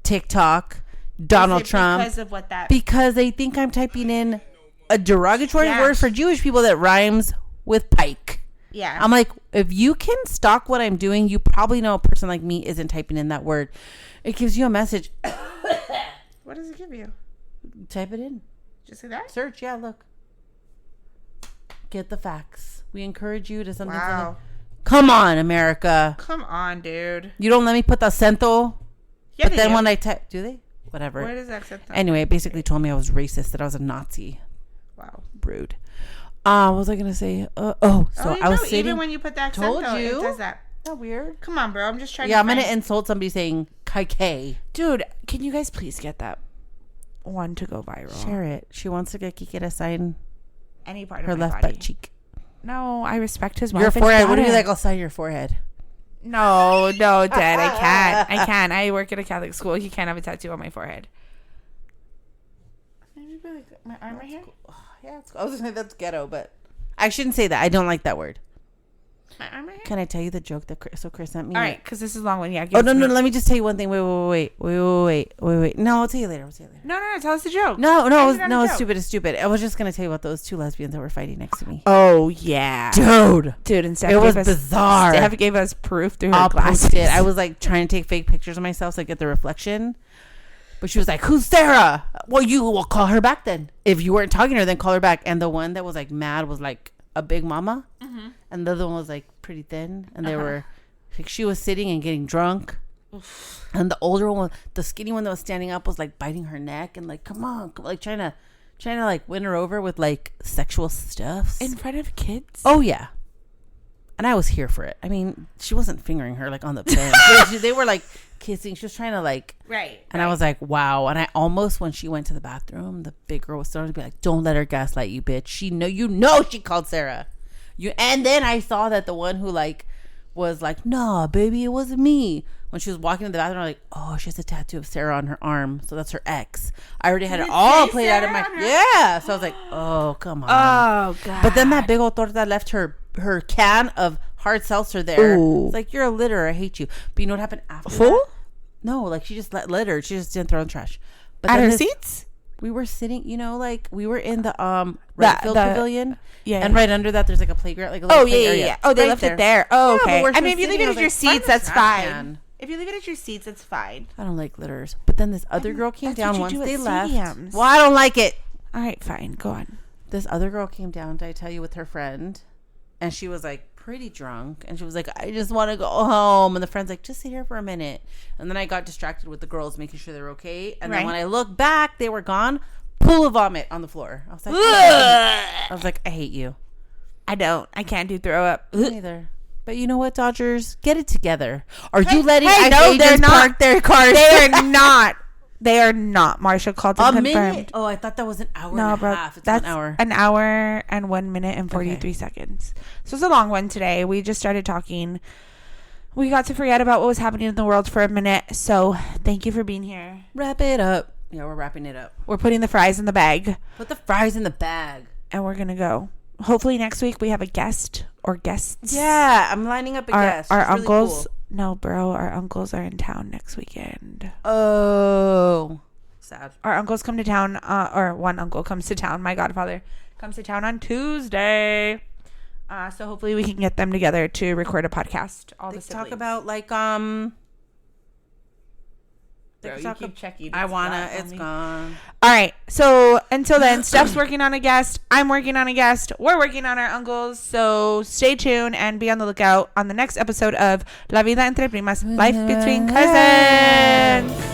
TikTok, Donald Trump. Because of what that... Because they think I'm typing in a derogatory word for Jewish people that rhymes with Pike. Yeah. I'm like, if you can stalk what I'm doing, you probably know a person like me isn't typing in that word. It gives you a message. What does it give you? Type it in. Just like that? Search. Yeah, look. Get the facts. We encourage you to something. Wow. Come on, America. Come on, dude. You don't let me put the acento. Yeah, but then when I type, do they? Whatever. Where does that acento? Anyway, it basically told me I was racist, that I was a Nazi. Wow. Rude. What was I gonna say? I was sitting. Even when you put that accent, it does that. That weird. Come on, bro. I'm just trying to. Yeah, I'm gonna insult somebody saying Kike. Dude, can you guys please get that one to go viral? Share it. She wants to get Kike to sign any part her of my left body. butt cheek. No, I respect his wife. Your forehead. What do you like? I'll sign your forehead. No, Dad. I can't. I work at a Catholic school. You can't have a tattoo on my forehead. Maybe like my arm right here. Cool. Yeah, I was gonna say that's ghetto, but I shouldn't say that. I don't like that word. My arm right here? Can I tell you the joke that Chris sent me? All right, because this is a long one. Yeah. Oh, no. Let me just tell you one thing. Wait. No, I'll tell you later. No. Tell us the joke. No, it's stupid. I was just going to tell you about those two lesbians that were fighting next to me. Oh, yeah. Dude, and Steph it was bizarre. Steph gave us proof through her I'll glasses. post it. I was like trying to take fake pictures of myself so I get the reflection. But she was like, "Who's Sarah?" Well, you will call her back then. If you weren't talking to her, then call her back. And the one that was like mad was like a big mama. Mm-hmm. And the other one was like pretty thin. And they were like, she was sitting and getting drunk. Oof. And the older one, the skinny one that was standing up was like biting her neck and like, come on, like trying to like win her over with like sexual stuff. In front of kids? Oh, yeah. And I was here for it. I mean, she wasn't fingering her like on the pen. They were like kissing. She was trying to like. Right. And I was like, wow. And I almost, when she went to the bathroom, the big girl was starting to be like, don't let her gaslight you, bitch. She called Sarah. And then I saw that the one who like was like, nah, baby, it wasn't me. When she was walking to the bathroom, I'm like, oh, she has a tattoo of Sarah on her arm. So that's her ex. I already had it all played out in my. Yeah. So I was like, oh, come on. Oh, God. But then that big old torta left her can of hard seltzer there. Ooh. It's like, you're a litter. I hate you. But you know what happened after Full? that? No, like she just littered. She just didn't throw in the trash. But at her seats? We were sitting, like we were in the right field pavilion. Yeah. And right under that there's like a playground, like a little play area. Oh, they right left there. it there. Oh, okay. Yeah, I mean, if you leave it at your seats, that's fine. Can. If you leave it at your seats, it's fine. I don't like litters. But then this other girl came down once they left. CDMs. Well, I don't like it. All right, fine. Go on. This other girl came down, did I tell you, with her friend. And she was like pretty drunk. And she was like, I just want to go home. And the friend's like, just sit here for a minute. And then I got distracted with the girls, making sure they were okay. And then when I looked back, they were gone. Pool of vomit on the floor. I was like, I hate you. I can't do throw up. Me neither. But you know what, Dodgers? Get it together. Are you letting they're not park their cars? They are not. They are not. Marshall called to confirm. Minute? Oh, I thought that was an hour and a half. It's that's 1 hour. An hour and 1 minute and 43 seconds. So it's a long one today. We just started talking. We got to forget about what was happening in the world for a minute. So thank you for being here. Wrap it up. Yeah, we're wrapping it up. We're putting the fries in the bag. Put the fries in the bag. And we're going to go. Hopefully next week we have a guest or guests. Yeah, I'm lining up a guest. Our it's uncles. Really cool. No, bro. Our uncles are in town next weekend. Oh. Sad. Our uncles come to town. Or one uncle comes to town. My godfather comes to town on Tuesday. So hopefully we can get them together to record a podcast. All the siblings. Talk about like Bro, you keep checking. I wanna. It's gone. All right. So until then, Steph's working on a guest. I'm working on a guest. We're working on our uncles. So stay tuned and be on the lookout on the next episode of La Vida Entre Primas, Life Between Cousins.